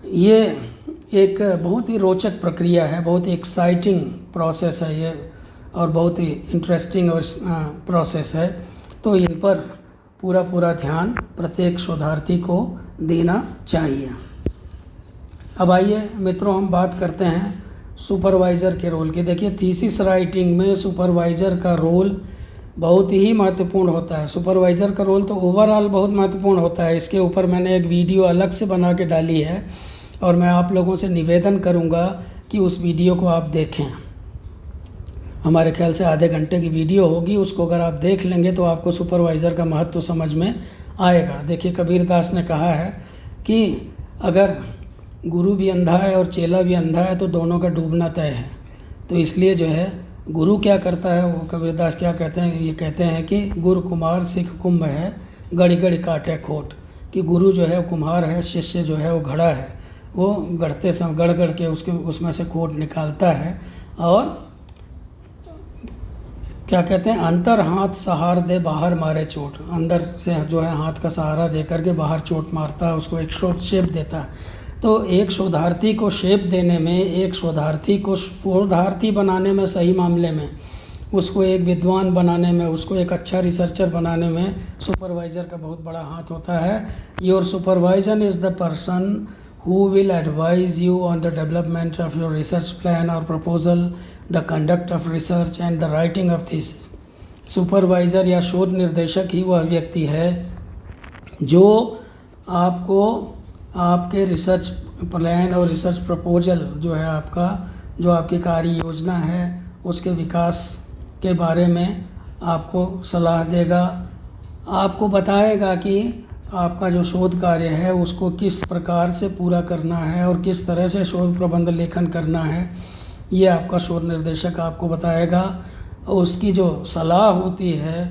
A: ये एक बहुत ही रोचक प्रक्रिया है, बहुत ही एक्साइटिंग प्रोसेस है ये, और बहुत ही इंटरेस्टिंग और प्रोसेस है। तो इन पर पूरा ध्यान प्रत्येक शोधार्थी को देना चाहिए। अब आइए मित्रों, हम बात करते हैं सुपरवाइज़र के रोल की। देखिए थीसिस राइटिंग में सुपरवाइज़र का रोल बहुत ही महत्वपूर्ण होता है। सुपरवाइज़र का रोल तो ओवरऑल बहुत महत्वपूर्ण होता है। इसके ऊपर मैंने एक वीडियो अलग से बना के डाली है और मैं आप लोगों से निवेदन करूंगा कि उस वीडियो को आप देखें। हमारे ख्याल से आधे घंटे की वीडियो होगी, उसको अगर आप देख लेंगे तो आपको सुपरवाइज़र का महत्व समझ में आएगा। देखिए कबीरदास ने कहा है कि अगर गुरु भी अंधा है और चेला भी अंधा है तो दोनों का डूबना तय है। तो इसलिए जो है गुरु क्या करता है, वो कबीरदास क्या कहते हैं, ये कहते हैं कि गुरु कुम्हार सिख कुंभ है, गड़ी गड़ी काटे खोट। कि गुरु जो है वो कुम्हार है, शिष्य जो है वो घड़ा है, वो गढ़ते समय गढ़ गढ़ के उसमें से खोट निकालता है। और क्या कहते हैं, अंतर हाथ सहार दे बाहर मारे चोट। अंदर से जो है हाथ का सहारा दे करके बाहर चोट मारता है, उसको एक शेप देता है। तो एक शोधार्थी को शेप देने में, एक शोधार्थी को शोधार्थी बनाने में, सही मामले में उसको एक विद्वान बनाने में, उसको एक अच्छा रिसर्चर बनाने में सुपरवाइज़र का बहुत बड़ा हाथ होता है। Your supervisor is the person who will advise you on the development of your research plan or proposal, the conduct of research and the writing of thesis। Supervisor या शोध निर्देशक ही वह व्यक्ति है जो आपको आपके रिसर्च प्लान और रिसर्च प्रपोजल जो है आपका, जो आपकी कार्य योजना है उसके विकास के बारे में आपको सलाह देगा, आपको बताएगा कि आपका जो शोध कार्य है उसको किस प्रकार से पूरा करना है और किस तरह से शोध प्रबंध लेखन करना है, ये आपका शोध निर्देशक आपको बताएगा। उसकी जो सलाह होती है,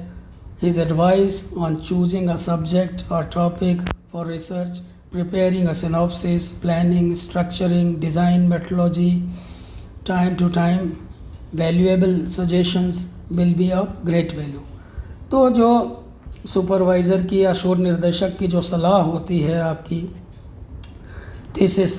A: his advice on choosing a subject और topic for research, preparing a synopsis, planning, structuring, design, methodology, time to time valuable suggestions will be of great value. तो जो सुपरवाइज़र की या शोध निर्देशक की जो सलाह होती है आपकी थीसिस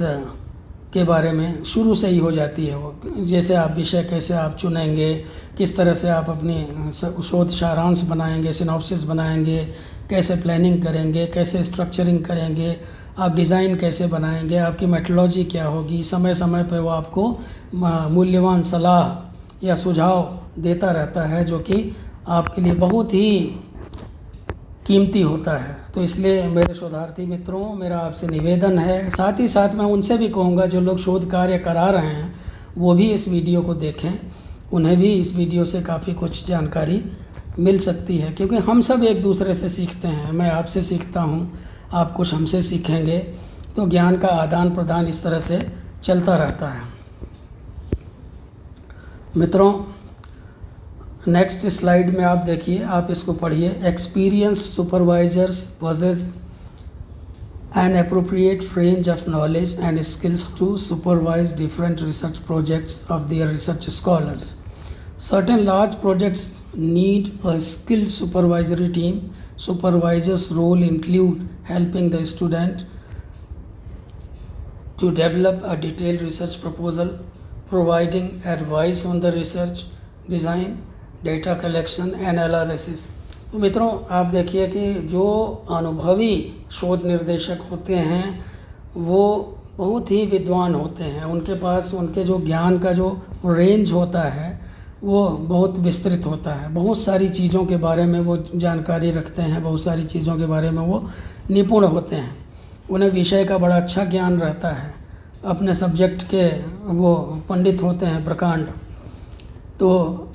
A: के बारे में शुरू से ही हो जाती है। वो जैसे आप विषय कैसे आप चुनेंगे, किस तरह से आप अपनी शोध सारांश बनाएंगे, सिनॉप्सिस बनाएंगे, कैसे प्लानिंग करेंगे, कैसे स्ट्रक्चरिंग करेंगे, आप डिज़ाइन कैसे बनाएंगे, आपकी मेथोलॉजी क्या होगी, समय समय पर वो आपको मूल्यवान सलाह या सुझाव देता रहता है जो कि आपके लिए बहुत ही कीमती होता है। तो इसलिए मेरे शोधार्थी मित्रों, मेरा आपसे निवेदन है, साथ ही साथ मैं उनसे भी कहूँगा जो लोग शोध कार्य करा रहे हैं वो भी इस वीडियो को देखें, उन्हें भी इस वीडियो से काफ़ी कुछ जानकारी मिल सकती है, क्योंकि हम सब एक दूसरे से सीखते हैं। मैं आपसे सीखता हूँ, आप कुछ हमसे सीखेंगे, तो ज्ञान का आदान प्रदान इस तरह से चलता रहता है। मित्रों, नेक्स्ट स्लाइड में आप देखिए, आप इसको पढ़िए। Experienced supervisors possess an appropriate range of knowledge and skills to supervise different research projects of their research scholars. Certain large projects need a skilled supervisory team. Supervisors' role include helping the student to develop a detailed research proposal, providing advice on the research design, data collection and analysis. तो मित्रों आप देखिए कि जो अनुभवी शोध निर्देशक होते हैं वो बहुत ही विद्वान होते हैं, उनके पास उनके जो ज्ञान का जो रेंज होता है वो बहुत विस्तृत होता है, बहुत सारी चीज़ों के बारे में वो जानकारी रखते हैं, बहुत सारी चीज़ों के बारे में वो निपुण होते हैं, उन्हें विषय का बड़ा अच्छा ज्ञान रहता है, अपने सब्जेक्ट के वो पंडित होते हैं, प्रकांड। तो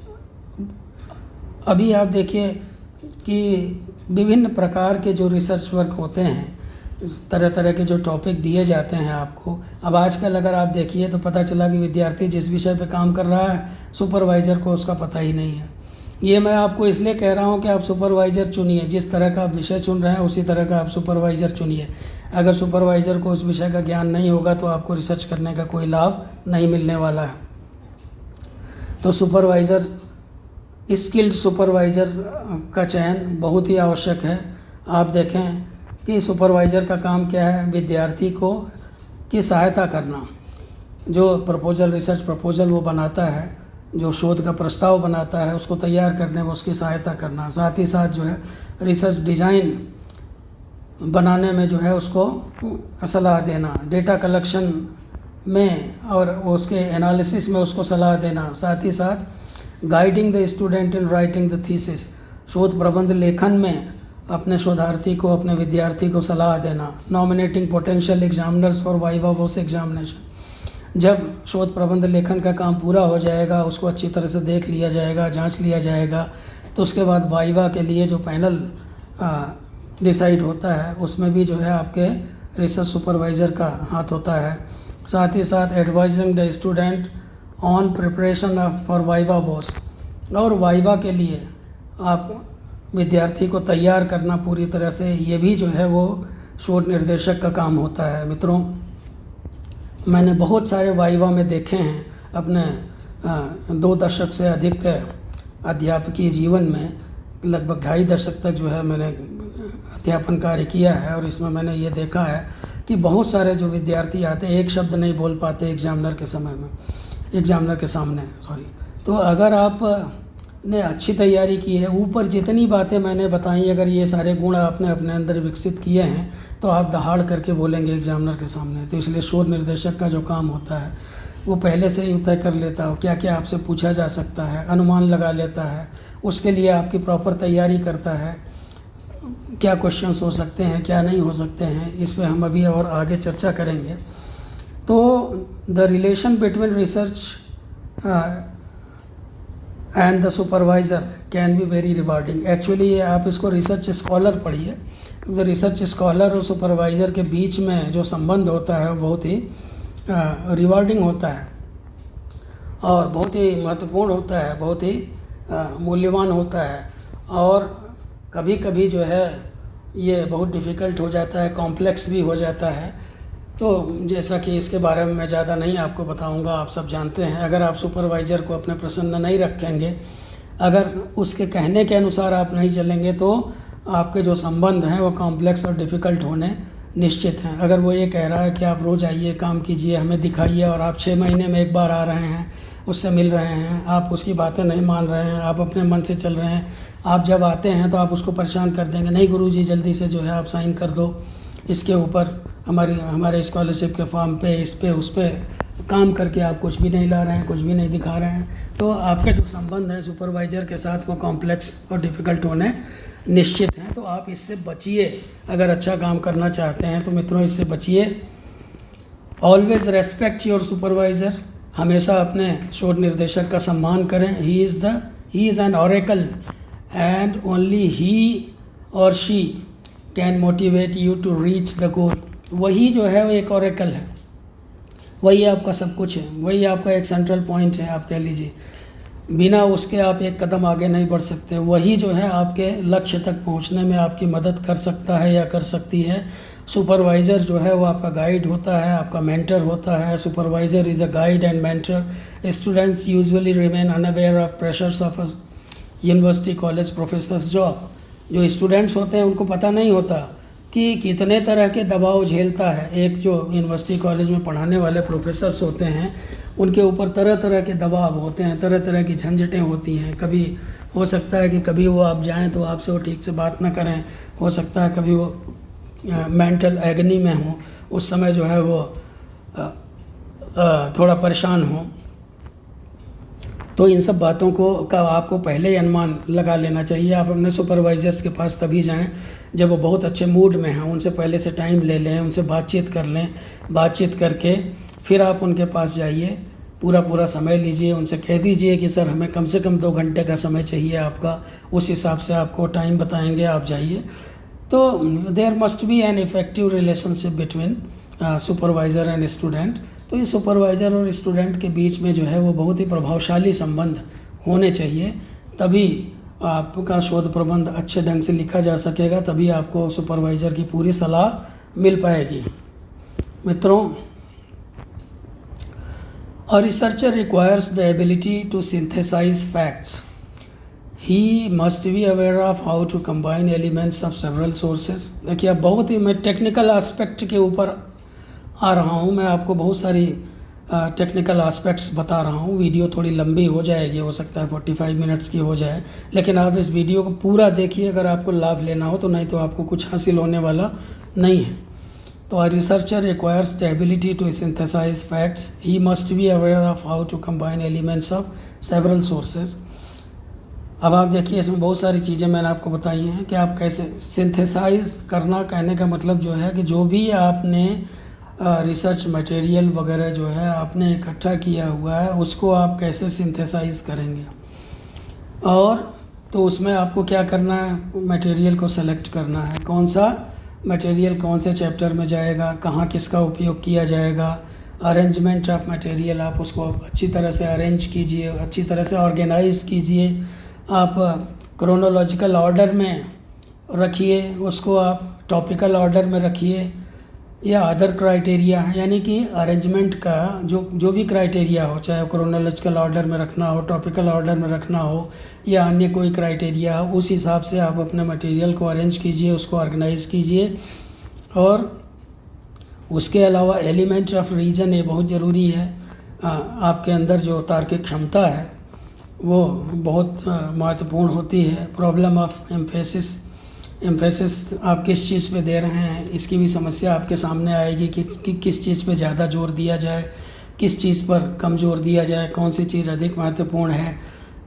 A: अभी आप देखिए कि विभिन्न प्रकार के जो रिसर्च वर्क होते हैं, तरह तरह के जो टॉपिक दिए जाते हैं आपको। अब आजकल अगर आप देखिए तो पता चला कि विद्यार्थी जिस विषय पे काम कर रहा है सुपरवाइज़र को उसका पता ही नहीं है। ये मैं आपको इसलिए कह रहा हूँ कि आप सुपरवाइज़र चुनिए, जिस तरह का आप विषय चुन रहे हैं उसी तरह का आप सुपरवाइज़र चुनिए। अगर सुपरवाइज़र को उस विषय का ज्ञान नहीं होगा तो आपको रिसर्च करने का कोई लाभ नहीं मिलने वाला है। तो सुपरवाइज़र, स्किल्ड सुपरवाइज़र का चयन बहुत ही आवश्यक है। आप देखें कि सुपरवाइज़र का काम क्या है, विद्यार्थी को की सहायता करना। जो प्रपोजल, रिसर्च प्रपोजल वो बनाता है, जो शोध का प्रस्ताव बनाता है उसको तैयार करने में उसकी सहायता करना, साथ ही साथ जो है रिसर्च डिज़ाइन बनाने में जो है उसको सलाह देना, डेटा कलेक्शन में और उसके एनालिसिस में उसको सलाह देना, साथ ही साथ guiding the student in writing the thesis, शोध प्रबंध लेखन में अपने शोधार्थी को, अपने विद्यार्थी को सलाह देना, nominating potential examiners for viva voce examination. जब शोध प्रबंध लेखन का काम पूरा हो जाएगा, उसको अच्छी तरह से देख लिया जाएगा, जांच लिया जाएगा, तो उसके बाद वाइवा के लिए जो पैनल डिसाइड होता है उसमें भी जो है आपके रिसर्च सुपरवाइज़र का हाथ होता है। साथ ही साथ advising the student on preparation of for viva boss, और वाइवा के लिए आप विद्यार्थी को तैयार करना पूरी तरह से, ये भी जो है वो शोध निर्देशक का काम होता है। मित्रों, मैंने बहुत सारे वाइवा में देखे हैं अपने 2 दशक से अधिक अध्यापकीय जीवन में, लगभग 2.5 दशक तक जो है मैंने अध्यापन कार्य किया है, और इसमें मैंने ये देखा है कि बहुत सारे जो विद्यार्थी आते हैं एक शब्द नहीं बोल पाते एग्जामिनर के सामने। तो अगर आप ने अच्छी तैयारी की है, ऊपर जितनी बातें मैंने बताई, अगर ये सारे गुण आपने अपने अंदर विकसित किए हैं तो आप दहाड़ करके बोलेंगे एग्जामिनर के सामने। तो इसलिए शोध निर्देशक का जो काम होता है वो पहले से ही तय कर लेता हो क्या क्या आपसे पूछा जा सकता है, अनुमान लगा लेता है, उसके लिए आपकी प्रॉपर तैयारी करता है, क्या क्वेश्चंस हो सकते हैं, क्या नहीं हो सकते हैं, इस पर हम अभी और आगे चर्चा करेंगे। तो the relation between research and the supervisor can be very rewarding. Actually आप इसको रिसर्च स्कॉलर पढ़िए, द रिसर्च स्कॉलर और सुपरवाइज़र के बीच में जो संबंध होता है वो बहुत ही रिवार्डिंग होता है और बहुत ही महत्वपूर्ण होता है, बहुत ही मूल्यवान होता है, और कभी कभी जो है ये बहुत डिफ़िकल्ट हो जाता है, कॉम्प्लेक्स भी हो जाता है। तो जैसा कि इसके बारे में मैं ज़्यादा नहीं आपको बताऊंगा, आप सब जानते हैं। अगर आप सुपरवाइज़र को अपने प्रसन्न नहीं रखेंगे, अगर उसके कहने के अनुसार आप नहीं चलेंगे, तो आपके जो संबंध हैं वो कॉम्प्लेक्स और डिफ़िकल्ट होने निश्चित हैं। अगर वो ये कह रहा है कि आप रोज़ आइए, काम कीजिए, हमें दिखाइए, और आप 6 महीने में एक बार आ रहे हैं, उससे मिल रहे हैं, आप उसकी बातें नहीं मान रहे हैं, आप अपने मन से चल रहे हैं, आप जब आते हैं तो आप उसको परेशान कर देंगे, नहीं गुरुजी जल्दी से जो है आप साइन कर दो इसके ऊपर, हमारे स्कॉलरशिप के फॉर्म पे, इस पे उस पे, काम करके आप कुछ भी नहीं ला रहे हैं, कुछ भी नहीं दिखा रहे हैं, तो आपके जो संबंध हैं सुपरवाइज़र के साथ वो कॉम्प्लेक्स और डिफ़िकल्ट होने निश्चित हैं। तो आप इससे बचिए, अगर अच्छा काम करना चाहते हैं तो मित्रों इससे बचिए। ऑलवेज रेस्पेक्ट योर सुपरवाइज़र, हमेशा अपने शोध निर्देशक का सम्मान करें। He is an oracle and only he or she can motivate you to reach the goal. वही जो है वो एक ऑरेकल है, वही आपका सब कुछ है, वही आपका एक सेंट्रल पॉइंट है, आप कह लीजिए। बिना उसके आप एक कदम आगे नहीं बढ़ सकते। वही जो है आपके लक्ष्य तक पहुंचने में आपकी मदद कर सकता है या कर सकती है। सुपरवाइज़र जो है वो आपका गाइड होता है, आपका मेंटर होता है। Supervisor is a guide and mentor. Students usually remain unaware of pressures of university college professors job. जो स्टूडेंट्स होते हैं उनको पता नहीं होता कि कितने तरह के दबाव झेलता है एक जो यूनिवर्सिटी कॉलेज में पढ़ाने वाले प्रोफेसर्स होते हैं, उनके ऊपर तरह तरह के दबाव होते हैं, तरह तरह की झंझटें होती हैं। कभी हो सकता है कि कभी वो आप जाएं तो आपसे वो ठीक से बात ना करें, हो सकता है कभी वो मेंटल एगनी में हो, उस समय जो है वो थोड़ा परेशान हो। तो इन सब बातों का आपको पहले ही अनुमान लगा लेना चाहिए। आप अपने सुपरवाइजर्स के पास तभी जाएं जब वो बहुत अच्छे मूड में हैं, उनसे पहले से टाइम ले लें, उनसे बातचीत कर लें। बातचीत करके फिर आप उनके पास जाइए, पूरा समय लीजिए, उनसे कह दीजिए कि सर हमें कम से कम 2 घंटे का समय चाहिए आपका, उस हिसाब से आपको टाइम बताएंगे, आप जाइए। तो there must be an effective relationship between supervisor and student. तो इस सुपरवाइज़र और स्टूडेंट के बीच में जो है वो बहुत ही प्रभावशाली संबंध होने चाहिए, तभी आपका शोध प्रबंध अच्छे ढंग से लिखा जा सकेगा, तभी आपको सुपरवाइज़र की पूरी सलाह मिल पाएगी। मित्रों, a researcher requires the ability to synthesize facts. He must be aware of how to combine elements of several sources. देखिए अब बहुत ही मैं टेक्निकल एस्पेक्ट के ऊपर आ रहा हूँ, मैं आपको बहुत सारी टेक्निकल एस्पेक्ट्स बता रहा हूँ। वीडियो थोड़ी लंबी हो जाएगी, हो सकता है 45 मिनट्स की हो जाए, लेकिन आप इस वीडियो को पूरा देखिए अगर आपको लाभ लेना हो, तो नहीं तो आपको कुछ हासिल होने वाला नहीं है। तो a researcher requires the ability to synthesize facts. He must be aware of how to combine elements of several sources. अब आप देखिए इसमें बहुत सारी चीज़ें मैंने आपको बताई हैं कि आप कैसे सिंथेसाइज करना, कहने का मतलब जो है कि जो भी आपने रिसर्च मटेरियल वगैरह जो है आपने इकट्ठा किया हुआ है उसको आप कैसे सिंथेसाइज करेंगे। और तो उसमें आपको क्या करना है, मटेरियल को सेलेक्ट करना है, कौन सा मटेरियल कौन से चैप्टर में जाएगा, कहाँ किसका उपयोग किया जाएगा। अरेंजमेंट ऑफ मटेरियल, आप उसको अच्छी तरह से अरेंज कीजिए, अच्छी तरह से ऑर्गेनाइज कीजिए, आप क्रोनोलॉजिकल ऑर्डर में रखिए उसको, आप टॉपिकल ऑर्डर में रखिए या अदर क्राइटेरिया, यानी कि अरेंजमेंट का जो भी क्राइटेरिया हो, चाहे क्रोनोलॉजिकल ऑर्डर में रखना हो, टॉपिकल ऑर्डर में रखना हो या अन्य कोई क्राइटेरिया हो, उस हिसाब से आप अपने मटेरियल को अरेंज कीजिए, उसको ऑर्गेनाइज कीजिए। और उसके अलावा एलिमेंट ऑफ रीजन ये बहुत ज़रूरी है। आपके अंदर जो तार्किक क्षमता है वो बहुत महत्वपूर्ण होती है। प्रॉब्लम ऑफ एम्फेसिस आप किस चीज़ पे दे रहे हैं, इसकी भी समस्या आपके सामने आएगी कि किस चीज़ पे ज़्यादा जोर दिया जाए, किस चीज़ पर कम जोर दिया जाए, कौन सी चीज़ अधिक महत्वपूर्ण है,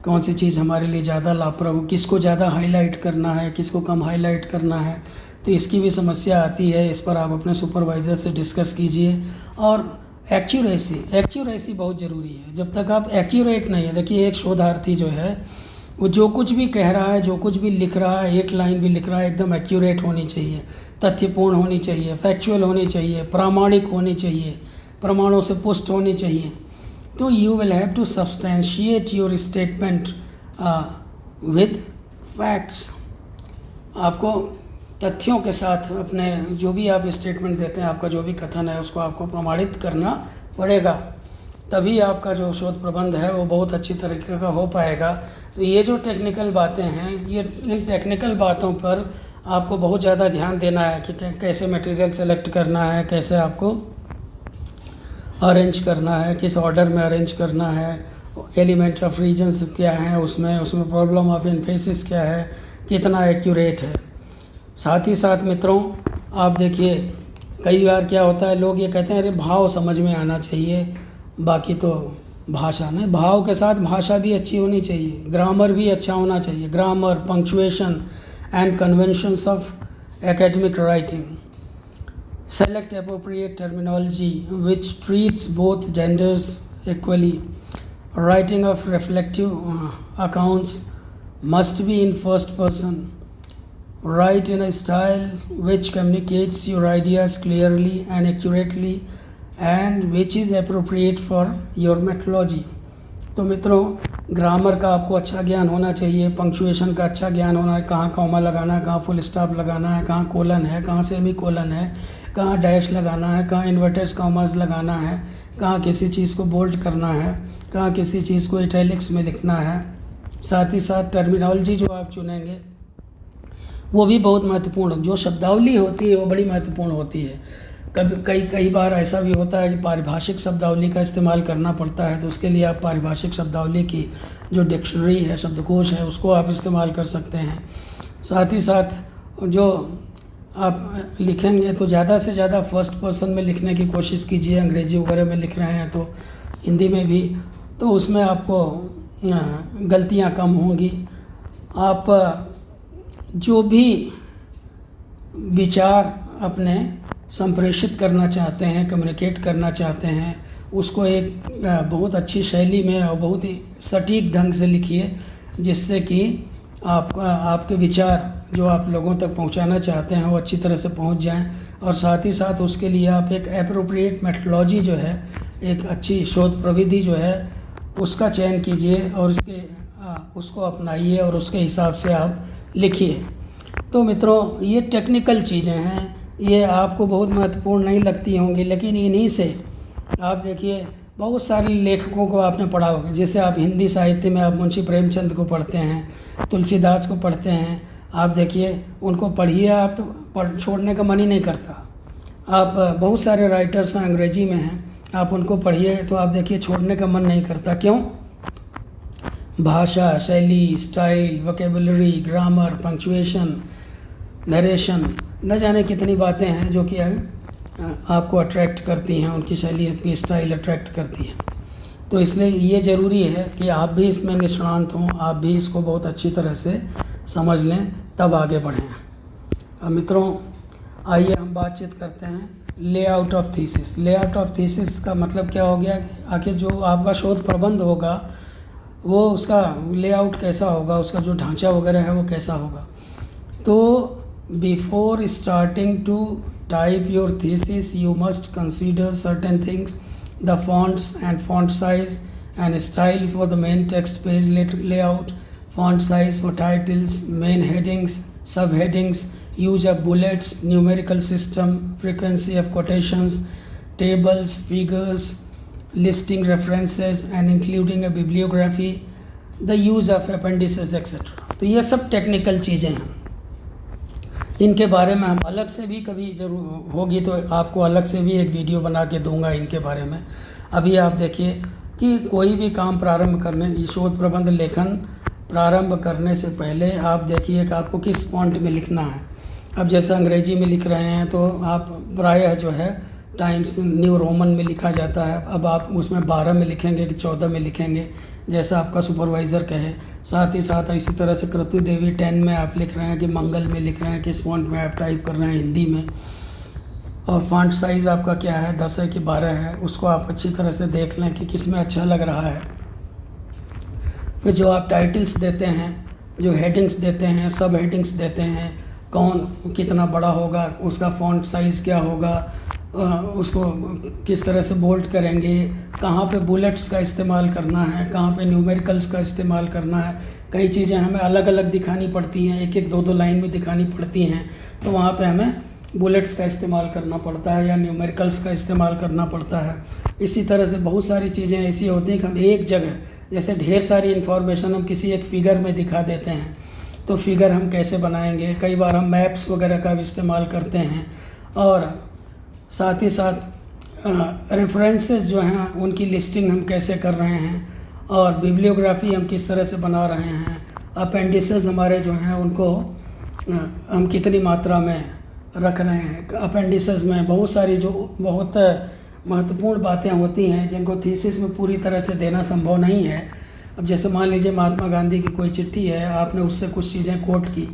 A: कौन सी चीज़ हमारे लिए ज़्यादा लाभप्रद, किसको ज़्यादा हाईलाइट करना है, किसको कम हाईलाइट करना है, तो इसकी भी समस्या आती है। इस पर आप अपने सुपरवाइज़र से डिस्कस कीजिए। और एक्यूरेसी बहुत ज़रूरी है। जब तक आप एक्यूरेट नहीं है, देखिए एक शोधार्थी जो है वो जो कुछ भी कह रहा है, जो कुछ भी लिख रहा है, एक लाइन भी लिख रहा है, एकदम एक्यूरेट होनी चाहिए, तथ्यपूर्ण होनी चाहिए, फैक्चुअल होनी चाहिए, प्रामाणिक होनी चाहिए, प्रमाणों से पुष्ट होनी चाहिए। तो you will have to substantiate your statement with facts. आपको तथ्यों के साथ अपने जो भी आप स्टेटमेंट देते हैं, आपका जो भी कथन है उसको आपको प्रमाणित करना पड़ेगा, तभी आपका जो शोध प्रबंध है वो बहुत अच्छी तरीके का हो पाएगा। तो ये जो टेक्निकल बातें हैं, ये इन टेक्निकल बातों पर आपको बहुत ज़्यादा ध्यान देना है कि कैसे मटेरियल सेलेक्ट करना है, कैसे आपको अरेंज करना है, किस ऑर्डर में अरेंज करना है, एलिमेंट ऑफ रीजन्स क्या हैं उसमें प्रॉब्लम ऑफ एम्फेसिस क्या है, कितना एक्यूरेट है। साथ ही साथ मित्रों आप देखिए कई बार क्या होता है, लोग ये कहते हैं अरे भाव समझ में आना चाहिए, बाकी तो भाषा नहीं। भाव के साथ भाषा भी अच्छी होनी चाहिए, ग्रामर भी अच्छा होना चाहिए, grammar, punctuation and conventions of academic writing. Select appropriate terminology which treats both genders equally. Writing of reflective accounts must be in first person. Write in a style which communicates your ideas clearly and accurately and which is appropriate for your methodology। तो मित्रों grammar का आपको अच्छा ज्ञान होना चाहिए, punctuation का अच्छा ज्ञान होना है, कहाँ कॉमा लगाना है, कहाँ फुल स्टॉप लगाना है, कहाँ कोलन है, कहाँ सेमी कोलन है, कहाँ डैश लगाना है, कहाँ इन्वर्टेड कॉमास लगाना है, कहाँ किसी चीज़ को बोल्ड करना है, कहाँ किसी चीज़ को इटैलिक्स में लिखना है। साथ ही साथ टर्मिनोलॉजी जो आप चुनेंगे वो भी बहुत महत्वपूर्ण, जो शब्दावली होती है वो बड़ी महत्वपूर्ण होती है। कई बार ऐसा भी होता है कि पारिभाषिक शब्दावली का इस्तेमाल करना पड़ता है, तो उसके लिए आप पारिभाषिक शब्दावली की जो डिक्शनरी है, शब्दकोश है, उसको आप इस्तेमाल कर सकते हैं। साथ ही साथ जो आप लिखेंगे तो ज़्यादा से ज़्यादा फर्स्ट पर्सन में लिखने की कोशिश कीजिए। अंग्रेजी वगैरह में लिख रहे हैं तो हिंदी में भी, तो उसमें आपको गलतियाँ कम होंगी। आप जो भी विचार अपने संप्रेषित करना चाहते हैं, कम्युनिकेट करना चाहते हैं, उसको एक बहुत अच्छी शैली में और बहुत ही सटीक ढंग से लिखिए, जिससे कि आपके विचार जो आप लोगों तक पहुंचाना चाहते हैं वो अच्छी तरह से पहुंच जाएं। और साथ ही साथ उसके लिए आप एक एप्रोप्रिएट मेथोडोलॉजी जो है, एक अच्छी शोध प्रविधि जो है उसका चयन कीजिए और उसको अपनाइए और उसके हिसाब से आप लिखिए। तो मित्रों ये टेक्निकल चीज़ें हैं, ये आपको बहुत महत्वपूर्ण नहीं लगती होंगी, लेकिन इन्हीं से आप देखिए बहुत सारे लेखकों को आपने पढ़ा होगा। जैसे आप हिंदी साहित्य में आप मुंशी प्रेमचंद को पढ़ते हैं, तुलसीदास को पढ़ते हैं, आप देखिए उनको पढ़िए, आप तो छोड़ने का मन ही नहीं करता। आप बहुत सारे राइटर्स हैं अंग्रेजी में हैं, आप उनको पढ़िए तो आप देखिए छोड़ने का मन नहीं करता। क्यों? भाषा, शैली, style, vocabulary, grammar, punctuation, narration, न जाने कितनी बातें हैं जो कि आपको अट्रैक्ट करती हैं, उनकी शैली, उनकी स्टाइल अट्रैक्ट करती है। तो इसलिए ये ज़रूरी है कि आप भी इसमें निष्णात हों, आप भी इसको बहुत अच्छी तरह से समझ लें, तब आगे बढ़ें। अब मित्रों, आइए हम बातचीत करते हैं layout of thesis. Layout of thesis का मतलब क्या हो गया कि आखिर जो आपका शोध प्रबंध होगा वो उसका लेआउट कैसा होगा, उसका जो ढांचा वगैरह है वो कैसा होगा। तो before starting to type your thesis you must consider certain things, the fonts and font size and style for the main text page layout, font size for titles, main headings, subheadings, use of bullets, numerical system, frequency of quotations, tables, figures, listing references and including a bibliography, the use of appendices etc. तो ये सब technical चीज़ें हैं, इनके बारे में हम अलग से भी कभी जरूर होगी तो आपको अलग से भी एक वीडियो बना के दूंगा इनके बारे में। अभी आप देखिए कि कोई भी काम प्रारंभ करने, शोध प्रबंध लेखन प्रारंभ करने से पहले आप देखिए कि आपको किस फॉन्ट में लिखना है। अब जैसे अंग्रेजी में लिख रहे हैं तो आप प्रायः जो है टाइम्स न्यू रोमन में लिखा जाता है। अब आप उसमें 12 में लिखेंगे कि 14 में लिखेंगे, जैसा आपका सुपरवाइज़र कहे। साथ ही साथ इसी तरह से कृति देवी 10 में आप लिख रहे हैं कि मंगल में लिख रहे हैं, किस फॉन्ट में आप टाइप कर रहे हैं हिंदी में। और फॉन्ट साइज़ आपका क्या है, 10 है कि 12 है, उसको आप अच्छी तरह से देख लें कि किस में अच्छा लग रहा है। फिर जो आप टाइटल्स देते हैं, जो हेडिंग्स देते हैं, सब हेडिंग्स देते हैं, कौन कितना बड़ा होगा, उसका फॉन्ट साइज़ क्या होगा, उसको किस तरह से बोल्ड करेंगे, कहाँ पे बुलेट्स का इस्तेमाल करना है, कहाँ पे न्यूमेरिकल्स का इस्तेमाल करना है। कई चीज़ें हमें अलग अलग दिखानी पड़ती हैं, एक एक दो दो लाइन में दिखानी पड़ती हैं, तो वहाँ पे हमें बुलेट्स का इस्तेमाल करना पड़ता है या न्यूमेरिकल्स का इस्तेमाल करना पड़ता है। इसी तरह से बहुत सारी चीज़ें ऐसी होती हैं कि हम एक जगह, जैसे ढेर सारी इन्फॉर्मेशन हम किसी एक फ़िगर में दिखा देते हैं, तो फिगर हम कैसे बनाएंगे। कई बार हम मैप्स वगैरह का भी इस्तेमाल करते हैं, और साथ ही साथ रेफरेंसेस जो हैं उनकी लिस्टिंग हम कैसे कर रहे हैं, और बिब्लियोग्राफी हम किस तरह से बना रहे हैं। अपेंडिसेस हमारे जो हैं उनको हम कितनी मात्रा में रख रहे हैं। अपेंडिसेस में बहुत सारी जो बहुत महत्वपूर्ण बातें होती हैं जिनको थीसिस में पूरी तरह से देना संभव नहीं है। अब जैसे मान लीजिए महात्मा गांधी की कोई चिट्ठी है, आपने उससे कुछ चीज़ें कोट की,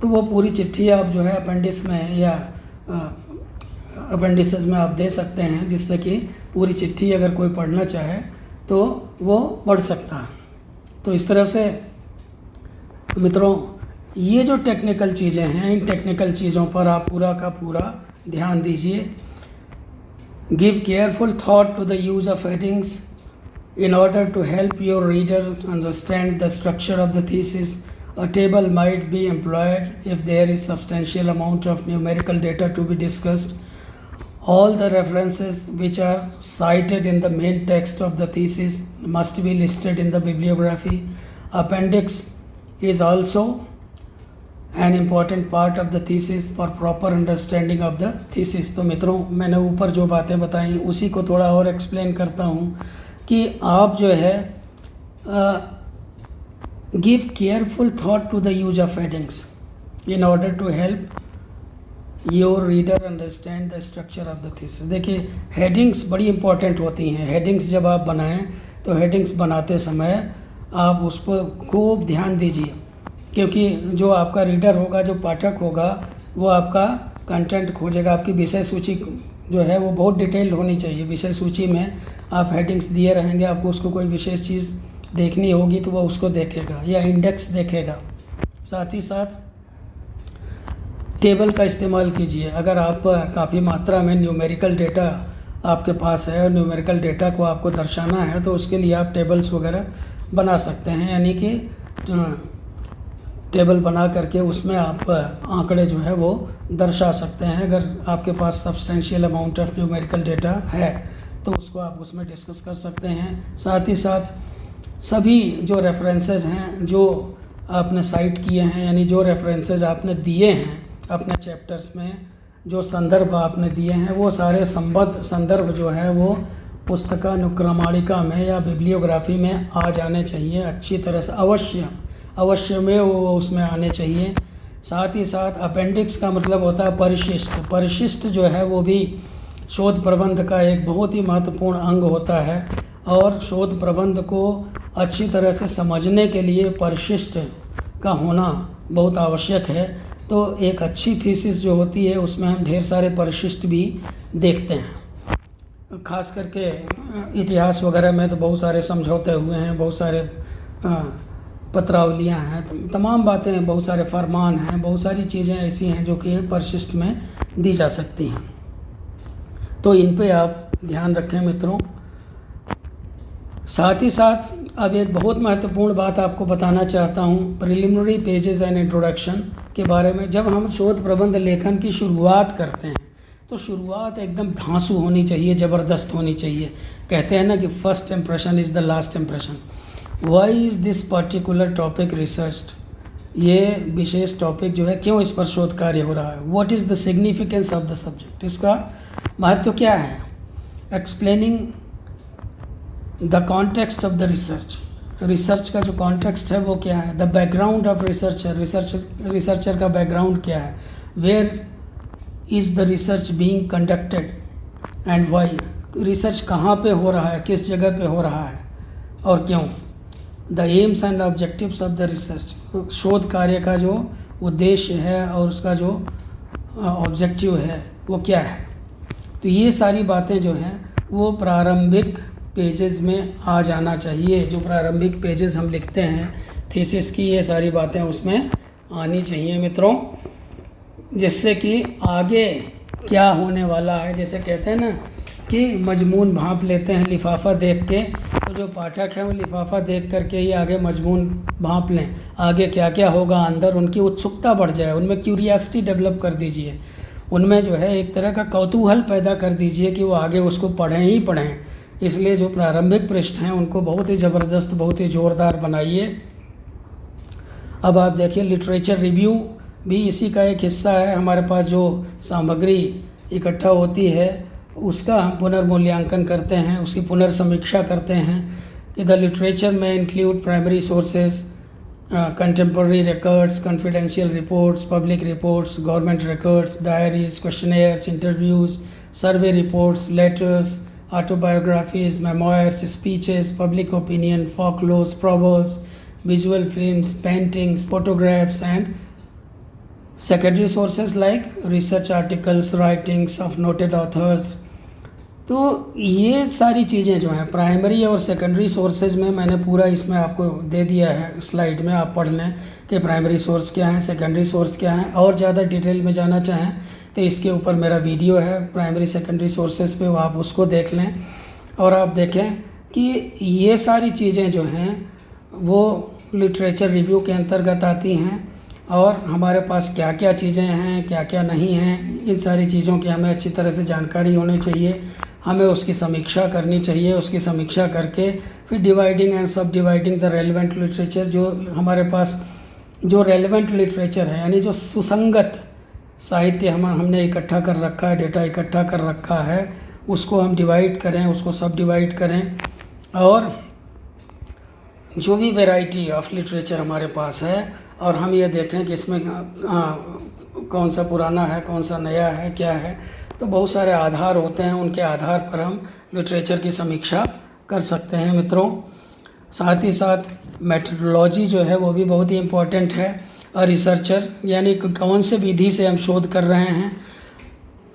A: तो वो पूरी चिट्ठी आप जो है अपेंडिस में या अपेंडिसेस में आप दे सकते हैं, जिससे कि पूरी चिट्ठी अगर कोई पढ़ना चाहे तो वो पढ़ सकता है। तो इस तरह से मित्रों, ये जो टेक्निकल चीज़ें हैं, इन टेक्निकल चीज़ों पर आप पूरा का पूरा ध्यान दीजिए। Give careful thought to the use of headings in order to help your reader understand the structure of the thesis. A table might be employed if there is substantial amount of numerical data to be discussed. All the references which are cited in the main text of the thesis must be listed in the bibliography. Appendix is also an important part of the thesis for proper understanding of the thesis. तो मित्रों, मैंने ऊपर जो बातें बताई उसी को थोड़ा और एक्सप्लेन करता हूँ कि आप जो है give careful thought to the use of headings in order to help your reader understand the structure of the thesis. देखिए, हेडिंग्स बड़ी इंपॉर्टेंट होती हैं। हेडिंग्स जब आप बनाएं तो हेडिंग्स बनाते समय आप उस पर खूब ध्यान दीजिए, क्योंकि जो आपका रीडर होगा, जो पाठक होगा, वो आपका कंटेंट खोजेगा। आपकी विषय सूची जो है वो बहुत डिटेल्ड होनी चाहिए। विषय सूची में आप हेडिंग्स दिए रहेंगे, आपको उसको कोई विशेष चीज़ देखनी होगी तो वो उसको देखेगा या इंडेक्स देखेगा। साथ ही साथ टेबल का इस्तेमाल कीजिए। अगर आप काफ़ी मात्रा में न्यूमेरिकल डेटा आपके पास है और न्यूमेरिकल डेटा को आपको दर्शाना है, तो उसके लिए आप टेबल्स वगैरह बना सकते हैं, यानी कि टेबल बना करके उसमें आप आंकड़े जो है वो दर्शा सकते हैं। अगर आपके पास substantial amount of numerical data है तो उसको आप उसमें डिस्कस कर सकते हैं। साथ ही साथ सभी जो रेफरेंसेस हैं जो आपने साइट किए हैं, यानी जो रेफरेंसेस आपने दिए हैं अपने चैप्टर्स में, जो संदर्भ आपने दिए हैं, वो सारे संबद्ध संदर्भ जो है वो पुस्तकानुक्रमणिका में या बिब्लियोग्राफी में आ जाने चाहिए अच्छी तरह से। अवश्य में वो उसमें आने चाहिए। साथ ही साथ अपेंडिक्स का मतलब होता है परिशिष्ट। परिशिष्ट जो है वो भी शोध प्रबंध का एक बहुत ही महत्वपूर्ण अंग होता है, और शोध प्रबंध को अच्छी तरह से समझने के लिए परिशिष्ट का होना बहुत आवश्यक है। तो एक अच्छी थीसिस जो होती है उसमें हम ढेर सारे परिशिष्ट भी देखते हैं। खास करके इतिहास वगैरह में तो बहुत सारे समझौते हुए हैं, बहुत सारे पत्रावलियाँ हैं, तमाम बातें, बहुत सारे फरमान हैं, बहुत सारी चीज़ें ऐसी हैं जो कि परिशिष्ट में दी जा सकती हैं। तो इन पे आप ध्यान रखें मित्रों। साथ ही साथ अब एक बहुत महत्वपूर्ण बात आपको बताना चाहता हूँ, प्रिलिमिनरी पेजेस एंड इंट्रोडक्शन के बारे में। जब हम शोध प्रबंध लेखन की शुरुआत करते हैं तो शुरुआत एकदम धांसू होनी चाहिए, ज़बरदस्त होनी चाहिए। कहते हैं ना कि first impression is the last impression. Why is this particular topic researched, ये विशेष टॉपिक जो है क्यों इस पर शोध कार्य हो रहा है। What is the significance of the subject, इसका महत्व क्या है। Explaining the context of the research, research का जो कॉन्टेक्स्ट है वो क्या है। The background of researcher, researcher का बैकग्राउंड क्या है। Where is the research being conducted and why, research कहाँ पे हो रहा है, किस जगह पे हो रहा है और क्यों। The AIIMS and objectives of the research, शोध कार्य का जो उद्देश्य है और उसका जो ऑब्जेक्टिव है वो क्या है। तो ये सारी बातें जो हैं वो प्रारंभिक पेजेस में आ जाना चाहिए। जो प्रारंभिक पेजेस हम लिखते हैं थीसिस की, ये सारी बातें उसमें आनी चाहिए मित्रों, जिससे कि आगे क्या होने वाला है। जैसे कहते हैं ना कि मजमून भांप लेते हैं लिफाफा देख के, तो जो पाठक हैं वो लिफाफा देख करके ही आगे मजमून भांप लें, आगे क्या क्या होगा अंदर, उनकी उत्सुकता बढ़ जाए, उनमें क्यूरियासिटी डेवलप कर दीजिए, उनमें जो है एक तरह का कौतूहल पैदा कर दीजिए कि वो आगे उसको पढ़ें ही पढ़ें। इसलिए जो प्रारंभिक पृष्ठ हैं उनको बहुत ही ज़बरदस्त, बहुत ही ज़ोरदार बनाइए। अब आप देखिए लिटरेचर रिव्यू भी इसी का एक हिस्सा है। हमारे पास जो सामग्री इकट्ठा होती है उसका हम पुनर्मूल्यांकन करते हैं, उसकी पुनर्समीक्षा करते हैं कि द लिटरेचर में include primary sources, contemporary records, confidential reports, public reports, government records, diaries, questionnaires, interviews, survey reports, letters, autobiographies, memoirs, speeches, public opinion, folklores, proverbs, visual films, paintings, photographs, and secondary sources like research articles, writings of noted authors। तो ये सारी चीज़ें जो हैं primary और secondary sources में मैंने पूरा इसमें आपको दे दिया है स्लाइड में, आप पढ़ लें कि प्राइमरी सोर्स क्या है, सेकेंडरी सोर्स क्या है। और ज़्यादा डिटेल में जाना चाहें तो इसके ऊपर मेरा वीडियो है प्राइमरी सेकेंडरी सोर्सेज पे, वो आप उसको देख लें और आप देखें कि ये सारी चीज़ें जो हैं वो लिटरेचर रिव्यू के अंतर्गत आती हैं, और हमारे पास क्या क्या चीज़ें हैं, क्या क्या नहीं हैं, इन सारी चीज़ों की हमें अच्छी तरह से जानकारी होनी चाहिए। हमें उसकी समीक्षा करनी चाहिए, उसकी समीक्षा करके फिर डिवाइडिंग एंड सब डिवाइडिंग द रेलेवेंट लिटरेचर, जो हमारे पास जो रेलेवेंट लिटरेचर है यानी जो सुसंगत साहित्य हमने इकट्ठा कर रखा है, डेटा इकट्ठा कर रखा है, उसको हम डिवाइड करें, उसको सब डिवाइड करें, और जो भी वैरायटी ऑफ लिटरेचर हमारे पास है और हम ये देखें कि इसमें कौन सा पुराना है, कौन सा नया है, क्या है। तो बहुत सारे आधार होते हैं, उनके आधार पर हम लिटरेचर की समीक्षा कर सकते हैं मित्रों। साथ ही साथ मेथडोलॉजी जो है वो भी बहुत ही इम्पोर्टेंट है। और रिसर्चर यानी कौन से विधि से हम शोध कर रहे हैं।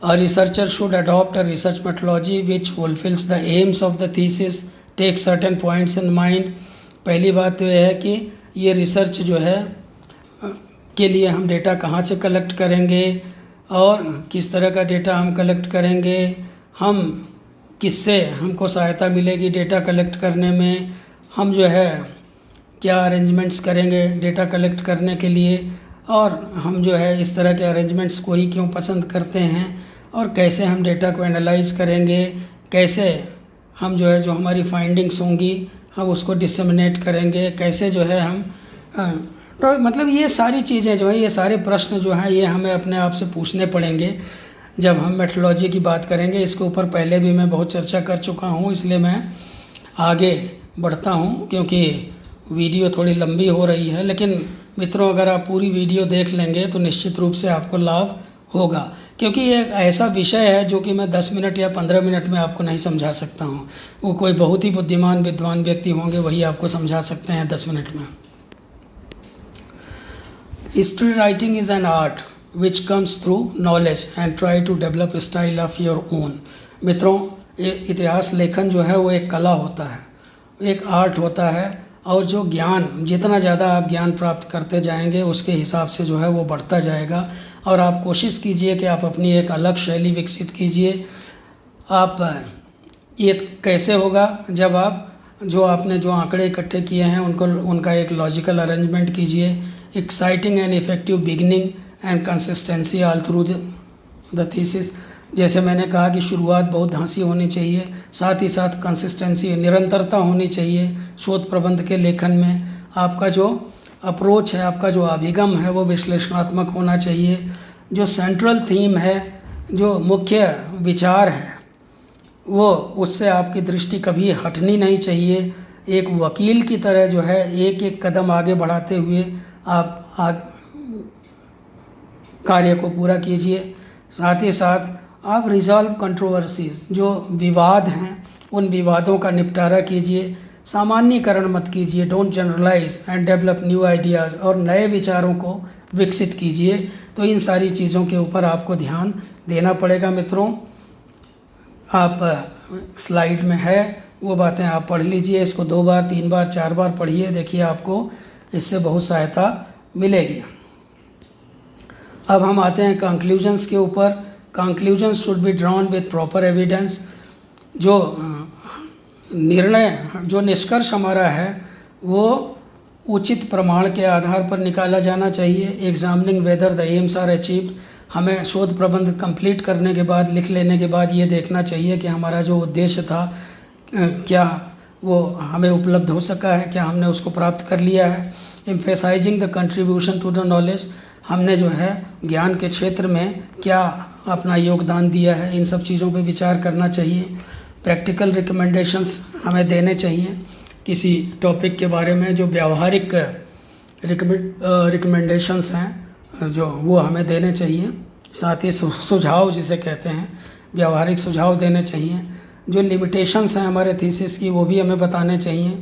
A: A researcher should adopt a research methodology which fulfills the aims of the thesis, take certain points in mind। पहली बात तो यह है कि ये रिसर्च जो है के लिए हम डेटा कहाँ से कलेक्ट करेंगे और किस तरह का डेटा हम कलेक्ट करेंगे, हम किससे हमको सहायता मिलेगी डेटा कलेक्ट करने में, हम जो है क्या अरेंजमेंट्स करेंगे डेटा कलेक्ट करने के लिए, और हम जो है इस तरह के अरेंजमेंट्स को ही क्यों पसंद करते हैं, और कैसे हम डेटा को एनालाइज करेंगे, कैसे हम जो है जो हमारी फाइंडिंग्स होंगी हम उसको डिसेमिनेट करेंगे, कैसे जो है हम तो मतलब ये सारी चीज़ें जो है, ये सारे प्रश्न जो हैं ये हमें अपने आप से पूछने पड़ेंगे जब हम मेथडोलॉजी की बात करेंगे। इसके ऊपर पहले भी मैं बहुत चर्चा कर चुका हूँ, इसलिए मैं आगे बढ़ता हूँ क्योंकि वीडियो थोड़ी लंबी हो रही है, लेकिन मित्रों अगर आप पूरी वीडियो देख लेंगे तो निश्चित रूप से आपको लाभ होगा, क्योंकि ये एक ऐसा विषय है जो कि मैं 10 मिनट या 15 मिनट में आपको नहीं समझा सकता हूँ। वो कोई बहुत ही बुद्धिमान विद्वान व्यक्ति होंगे वही आपको समझा सकते हैं 10 मिनट में। History writing is an art which comes through knowledge and try to develop style of your own. मित्रों, इतिहास लेखन जो है वो एक कला होता है, एक आर्ट होता है, और जो ज्ञान, जितना ज़्यादा आप ज्ञान प्राप्त करते जाएंगे उसके हिसाब से जो है वो बढ़ता जाएगा। और आप कोशिश कीजिए कि आप अपनी एक अलग शैली विकसित कीजिए। आप ये कैसे होगा, जब आप आपने जो आंकड़े इकट्ठे किए हैं उनका एक लॉजिकल अरेंजमेंट कीजिए। Exciting and effective beginning and consistency all through the thesis. जैसे मैंने कहा कि शुरुआत बहुत धांसी होनी चाहिए, साथ ही साथ कंसिस्टेंसी, निरंतरता होनी चाहिए शोध प्रबंध के लेखन में। आपका जो अप्रोच है, आपका जो अभिगम है वो विश्लेषणात्मक होना चाहिए। जो सेंट्रल थीम है, जो मुख्य विचार है, वो उससे आपकी दृष्टि कभी हटनी नहीं चाहिए। एक वकील की तरह जो है एक एक कदम आगे बढ़ाते हुए आप कार्य को पूरा कीजिए। साथ ही साथ आप रिजॉल्व कंट्रोवर्सीज, जो विवाद हैं उन विवादों का निपटारा कीजिए। सामान्यीकरण मत कीजिए, don't generalise and develop new ideas, और नए विचारों को विकसित कीजिए। तो इन सारी चीज़ों के ऊपर आपको ध्यान देना पड़ेगा। मित्रों, आप स्लाइड में है वो बातें आप पढ़ लीजिए, इसको 2 बार 3 बार 4 बार पढ़िए, देखिए आपको इससे बहुत सहायता मिलेगी। अब हम आते हैं कंक्लूजन्स के ऊपर। Conclusions should be drawn with proper evidence. जो निर्णय, जो निष्कर्ष हमारा है वो उचित प्रमाण के आधार पर निकाला जाना चाहिए। Examining whether the aims are achieved. हमें शोध प्रबंध कंप्लीट करने के बाद, लिख लेने के बाद ये देखना चाहिए कि हमारा जो उद्देश्य था क्या वो हमें उपलब्ध हो सका है, क्या हमने उसको प्राप्त कर लिया है। Emphasising the contribution to the knowledge. हमने जो है ज्ञान के क्षेत्र में क्या अपना योगदान दिया है, इन सब चीज़ों पे विचार करना चाहिए। प्रैक्टिकल रिकमेंडेशंस हमें देने चाहिए किसी टॉपिक के बारे में। जो व्यावहारिक रिकमेंडेशंस हैं जो वो हमें देने चाहिए। साथ ही सुझाव जिसे कहते हैं, व्यावहारिक सुझाव देने चाहिए। जो लिमिटेशंस हैं हमारे थीसिस की वो भी हमें बताने चाहिए।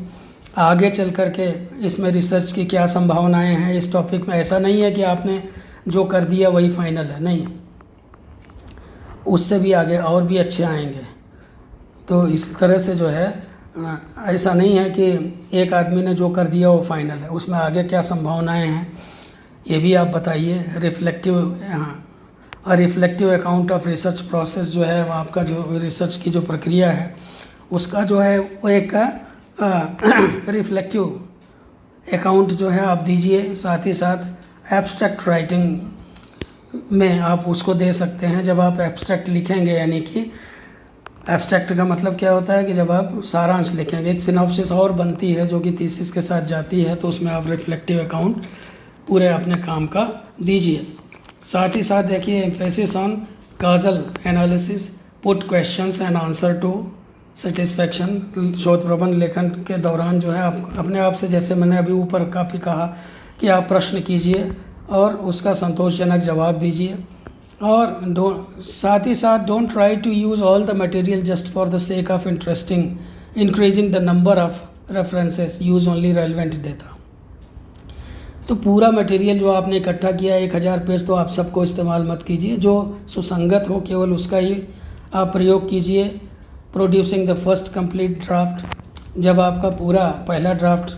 A: आगे चल कर के इसमें रिसर्च की क्या संभावनाएं हैं इस टॉपिक में। ऐसा नहीं है कि आपने जो कर दिया वही फाइनल है, नहीं, उससे भी आगे और भी अच्छे आएंगे। तो इस तरह से जो है ऐसा नहीं है कि एक आदमी ने जो कर दिया वो फाइनल है, उसमें आगे क्या संभावनाएं हैं ये भी आप बताइए। Reflective account of research process जो है, आपका जो रिसर्च की जो प्रक्रिया है उसका जो है वो एक रिफ्लेक्टिव अकाउंट जो है आप दीजिए। साथ ही साथ एब्स्ट्रैक्ट राइटिंग में आप उसको दे सकते हैं। जब आप एब्स्ट्रैक्ट लिखेंगे, यानी कि एब्स्ट्रैक्ट का मतलब क्या होता है कि जब आप सारांश लिखेंगे, एक सिनॉप्सिस और बनती है जो कि थीसिस के साथ जाती है, तो उसमें आप रिफ्लेक्टिव अकाउंट पूरे अपने काम का दीजिए। साथ ही साथ देखिए emphasis on causal analysis, put questions and answer to satisfaction. शोध प्रबंध लेखन के दौरान जो है आप अपने आप से, जैसे मैंने अभी ऊपर काफ़ी कहा कि आप प्रश्न कीजिए और उसका संतोषजनक जवाब दीजिए। और साथ ही साथ don't try to use all the material just for the sake of increasing the number of references, use only relevant data. तो पूरा मटेरियल जो आपने इकट्ठा किया 1000 पेज, तो आप सबको इस्तेमाल मत कीजिए। जो सुसंगत हो केवल उसका ही आप प्रयोग कीजिए। Producing the first complete draft. जब आपका पूरा पहला ड्राफ्ट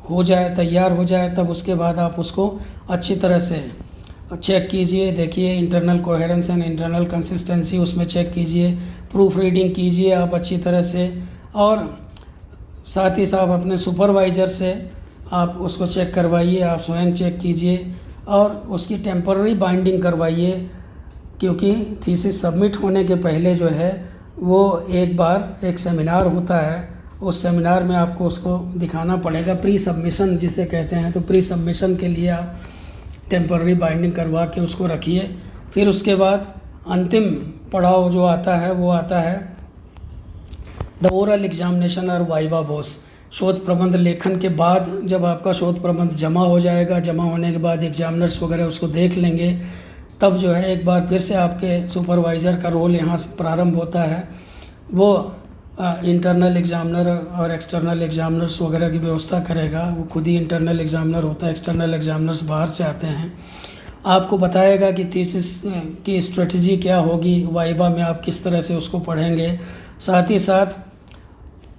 A: हो जाए, तैयार हो जाए, तब उसके बाद आप उसको अच्छी तरह से चेक कीजिए। देखिए internal coherence and internal consistency उसमें चेक कीजिए। प्रूफ रीडिंग कीजिए आप अच्छी तरह से, और साथ ही साथ अपने सुपरवाइज़र से आप उसको चेक करवाइए, आप स्वयं चेक कीजिए और उसकी टेम्पररी बाइंडिंग करवाइए। क्योंकि थीसिस सबमिट होने के पहले जो है वो एक बार एक सेमिनार होता है, उस सेमिनार में आपको उसको दिखाना पड़ेगा, प्री सबमिशन जिसे कहते हैं। तो प्री सबमिशन के लिए आप टेम्पररी बाइंडिंग करवा के उसको रखिए। फिर उसके बाद अंतिम पड़ाव जो आता है वो आता है द ओरल एग्जामिनेशन और वाइवा बोस। शोध प्रबंध लेखन के बाद जब आपका शोध प्रबंध जमा हो जाएगा, जमा होने के बाद एग्जामिनर्स वगैरह उसको देख लेंगे, तब जो है एक बार फिर से आपके सुपरवाइज़र का रोल यहाँ प्रारंभ होता है। वो इंटरनल एग्जामिनर और एक्सटर्नल एग्जामिनर्स वगैरह की व्यवस्था करेगा। वो खुद ही इंटरनल एग्जामिनर होता है, एक्सटर्नल एग्जामिनर्स बाहर से आते हैं। आपको बताएगा कि थीसिस की स्ट्रेटजी क्या होगी, वाइवा में आप किस तरह से उसको पढ़ेंगे, साथ ही साथ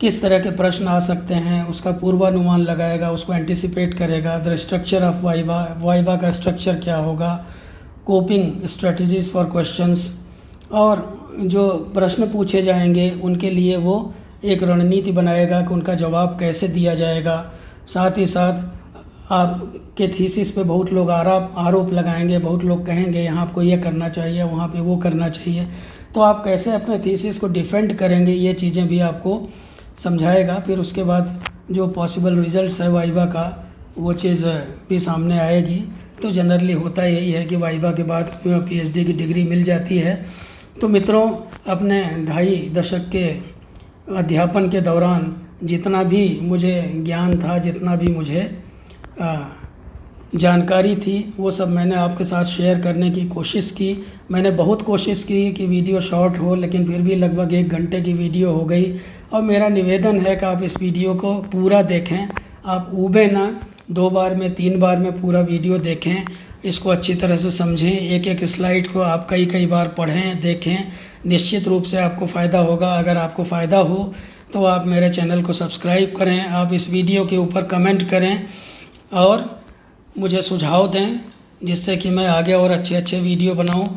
A: किस तरह के प्रश्न आ सकते हैं उसका पूर्वानुमान लगाएगा, उसको एंटिसिपेट करेगा। The structure of viva, viva का स्ट्रक्चर क्या होगा, कोपिंग स्ट्रेटजीज फॉर क्वेश्चंस, और जो प्रश्न पूछे जाएंगे उनके लिए वो एक रणनीति बनाएगा कि उनका जवाब कैसे दिया जाएगा। साथ ही साथ आपके थीसिस पे बहुत लोग आरोप लगाएंगे, बहुत लोग कहेंगे यहाँ आपको ये करना चाहिए, वहाँ पे वो करना चाहिए, तो आप कैसे अपने थीसिस को डिफेंड करेंगे, ये चीज़ें भी आपको समझाएगा। फिर उसके बाद जो पॉसिबल रिजल्ट्स है वाइवा का, वो चीज़ भी सामने आएगी। तो जनरली होता यही है कि वाइवा के बाद पीएचडी की डिग्री मिल जाती है। तो मित्रों, अपने 2.5 दशक के अध्यापन के दौरान जितना भी मुझे ज्ञान था, जितना भी मुझे जानकारी थी, वो सब मैंने आपके साथ शेयर करने की कोशिश की। मैंने बहुत कोशिश की कि वीडियो शॉर्ट हो, लेकिन फिर भी लगभग 1 घंटे की वीडियो हो गई। और मेरा निवेदन है कि आप इस वीडियो को पूरा देखें, आप ऊबे ना, 2 बार में 3 बार में पूरा वीडियो देखें, इसको अच्छी तरह से समझें, एक स्लाइड को आप कई बार पढ़ें, देखें, निश्चित रूप से आपको फ़ायदा होगा। अगर आपको फ़ायदा हो तो आप मेरे चैनल को सब्सक्राइब करें, आप इस वीडियो के ऊपर कमेंट करें और मुझे सुझाव दें, जिससे कि मैं आगे और अच्छे वीडियो बनाऊं।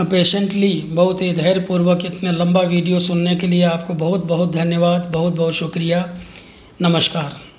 A: पेशेंटली, बहुत ही धैर्यपूर्वक इतने लंबा वीडियो सुनने के लिए आपको बहुत बहुत धन्यवाद, बहुत बहुत शुक्रिया। नमस्कार।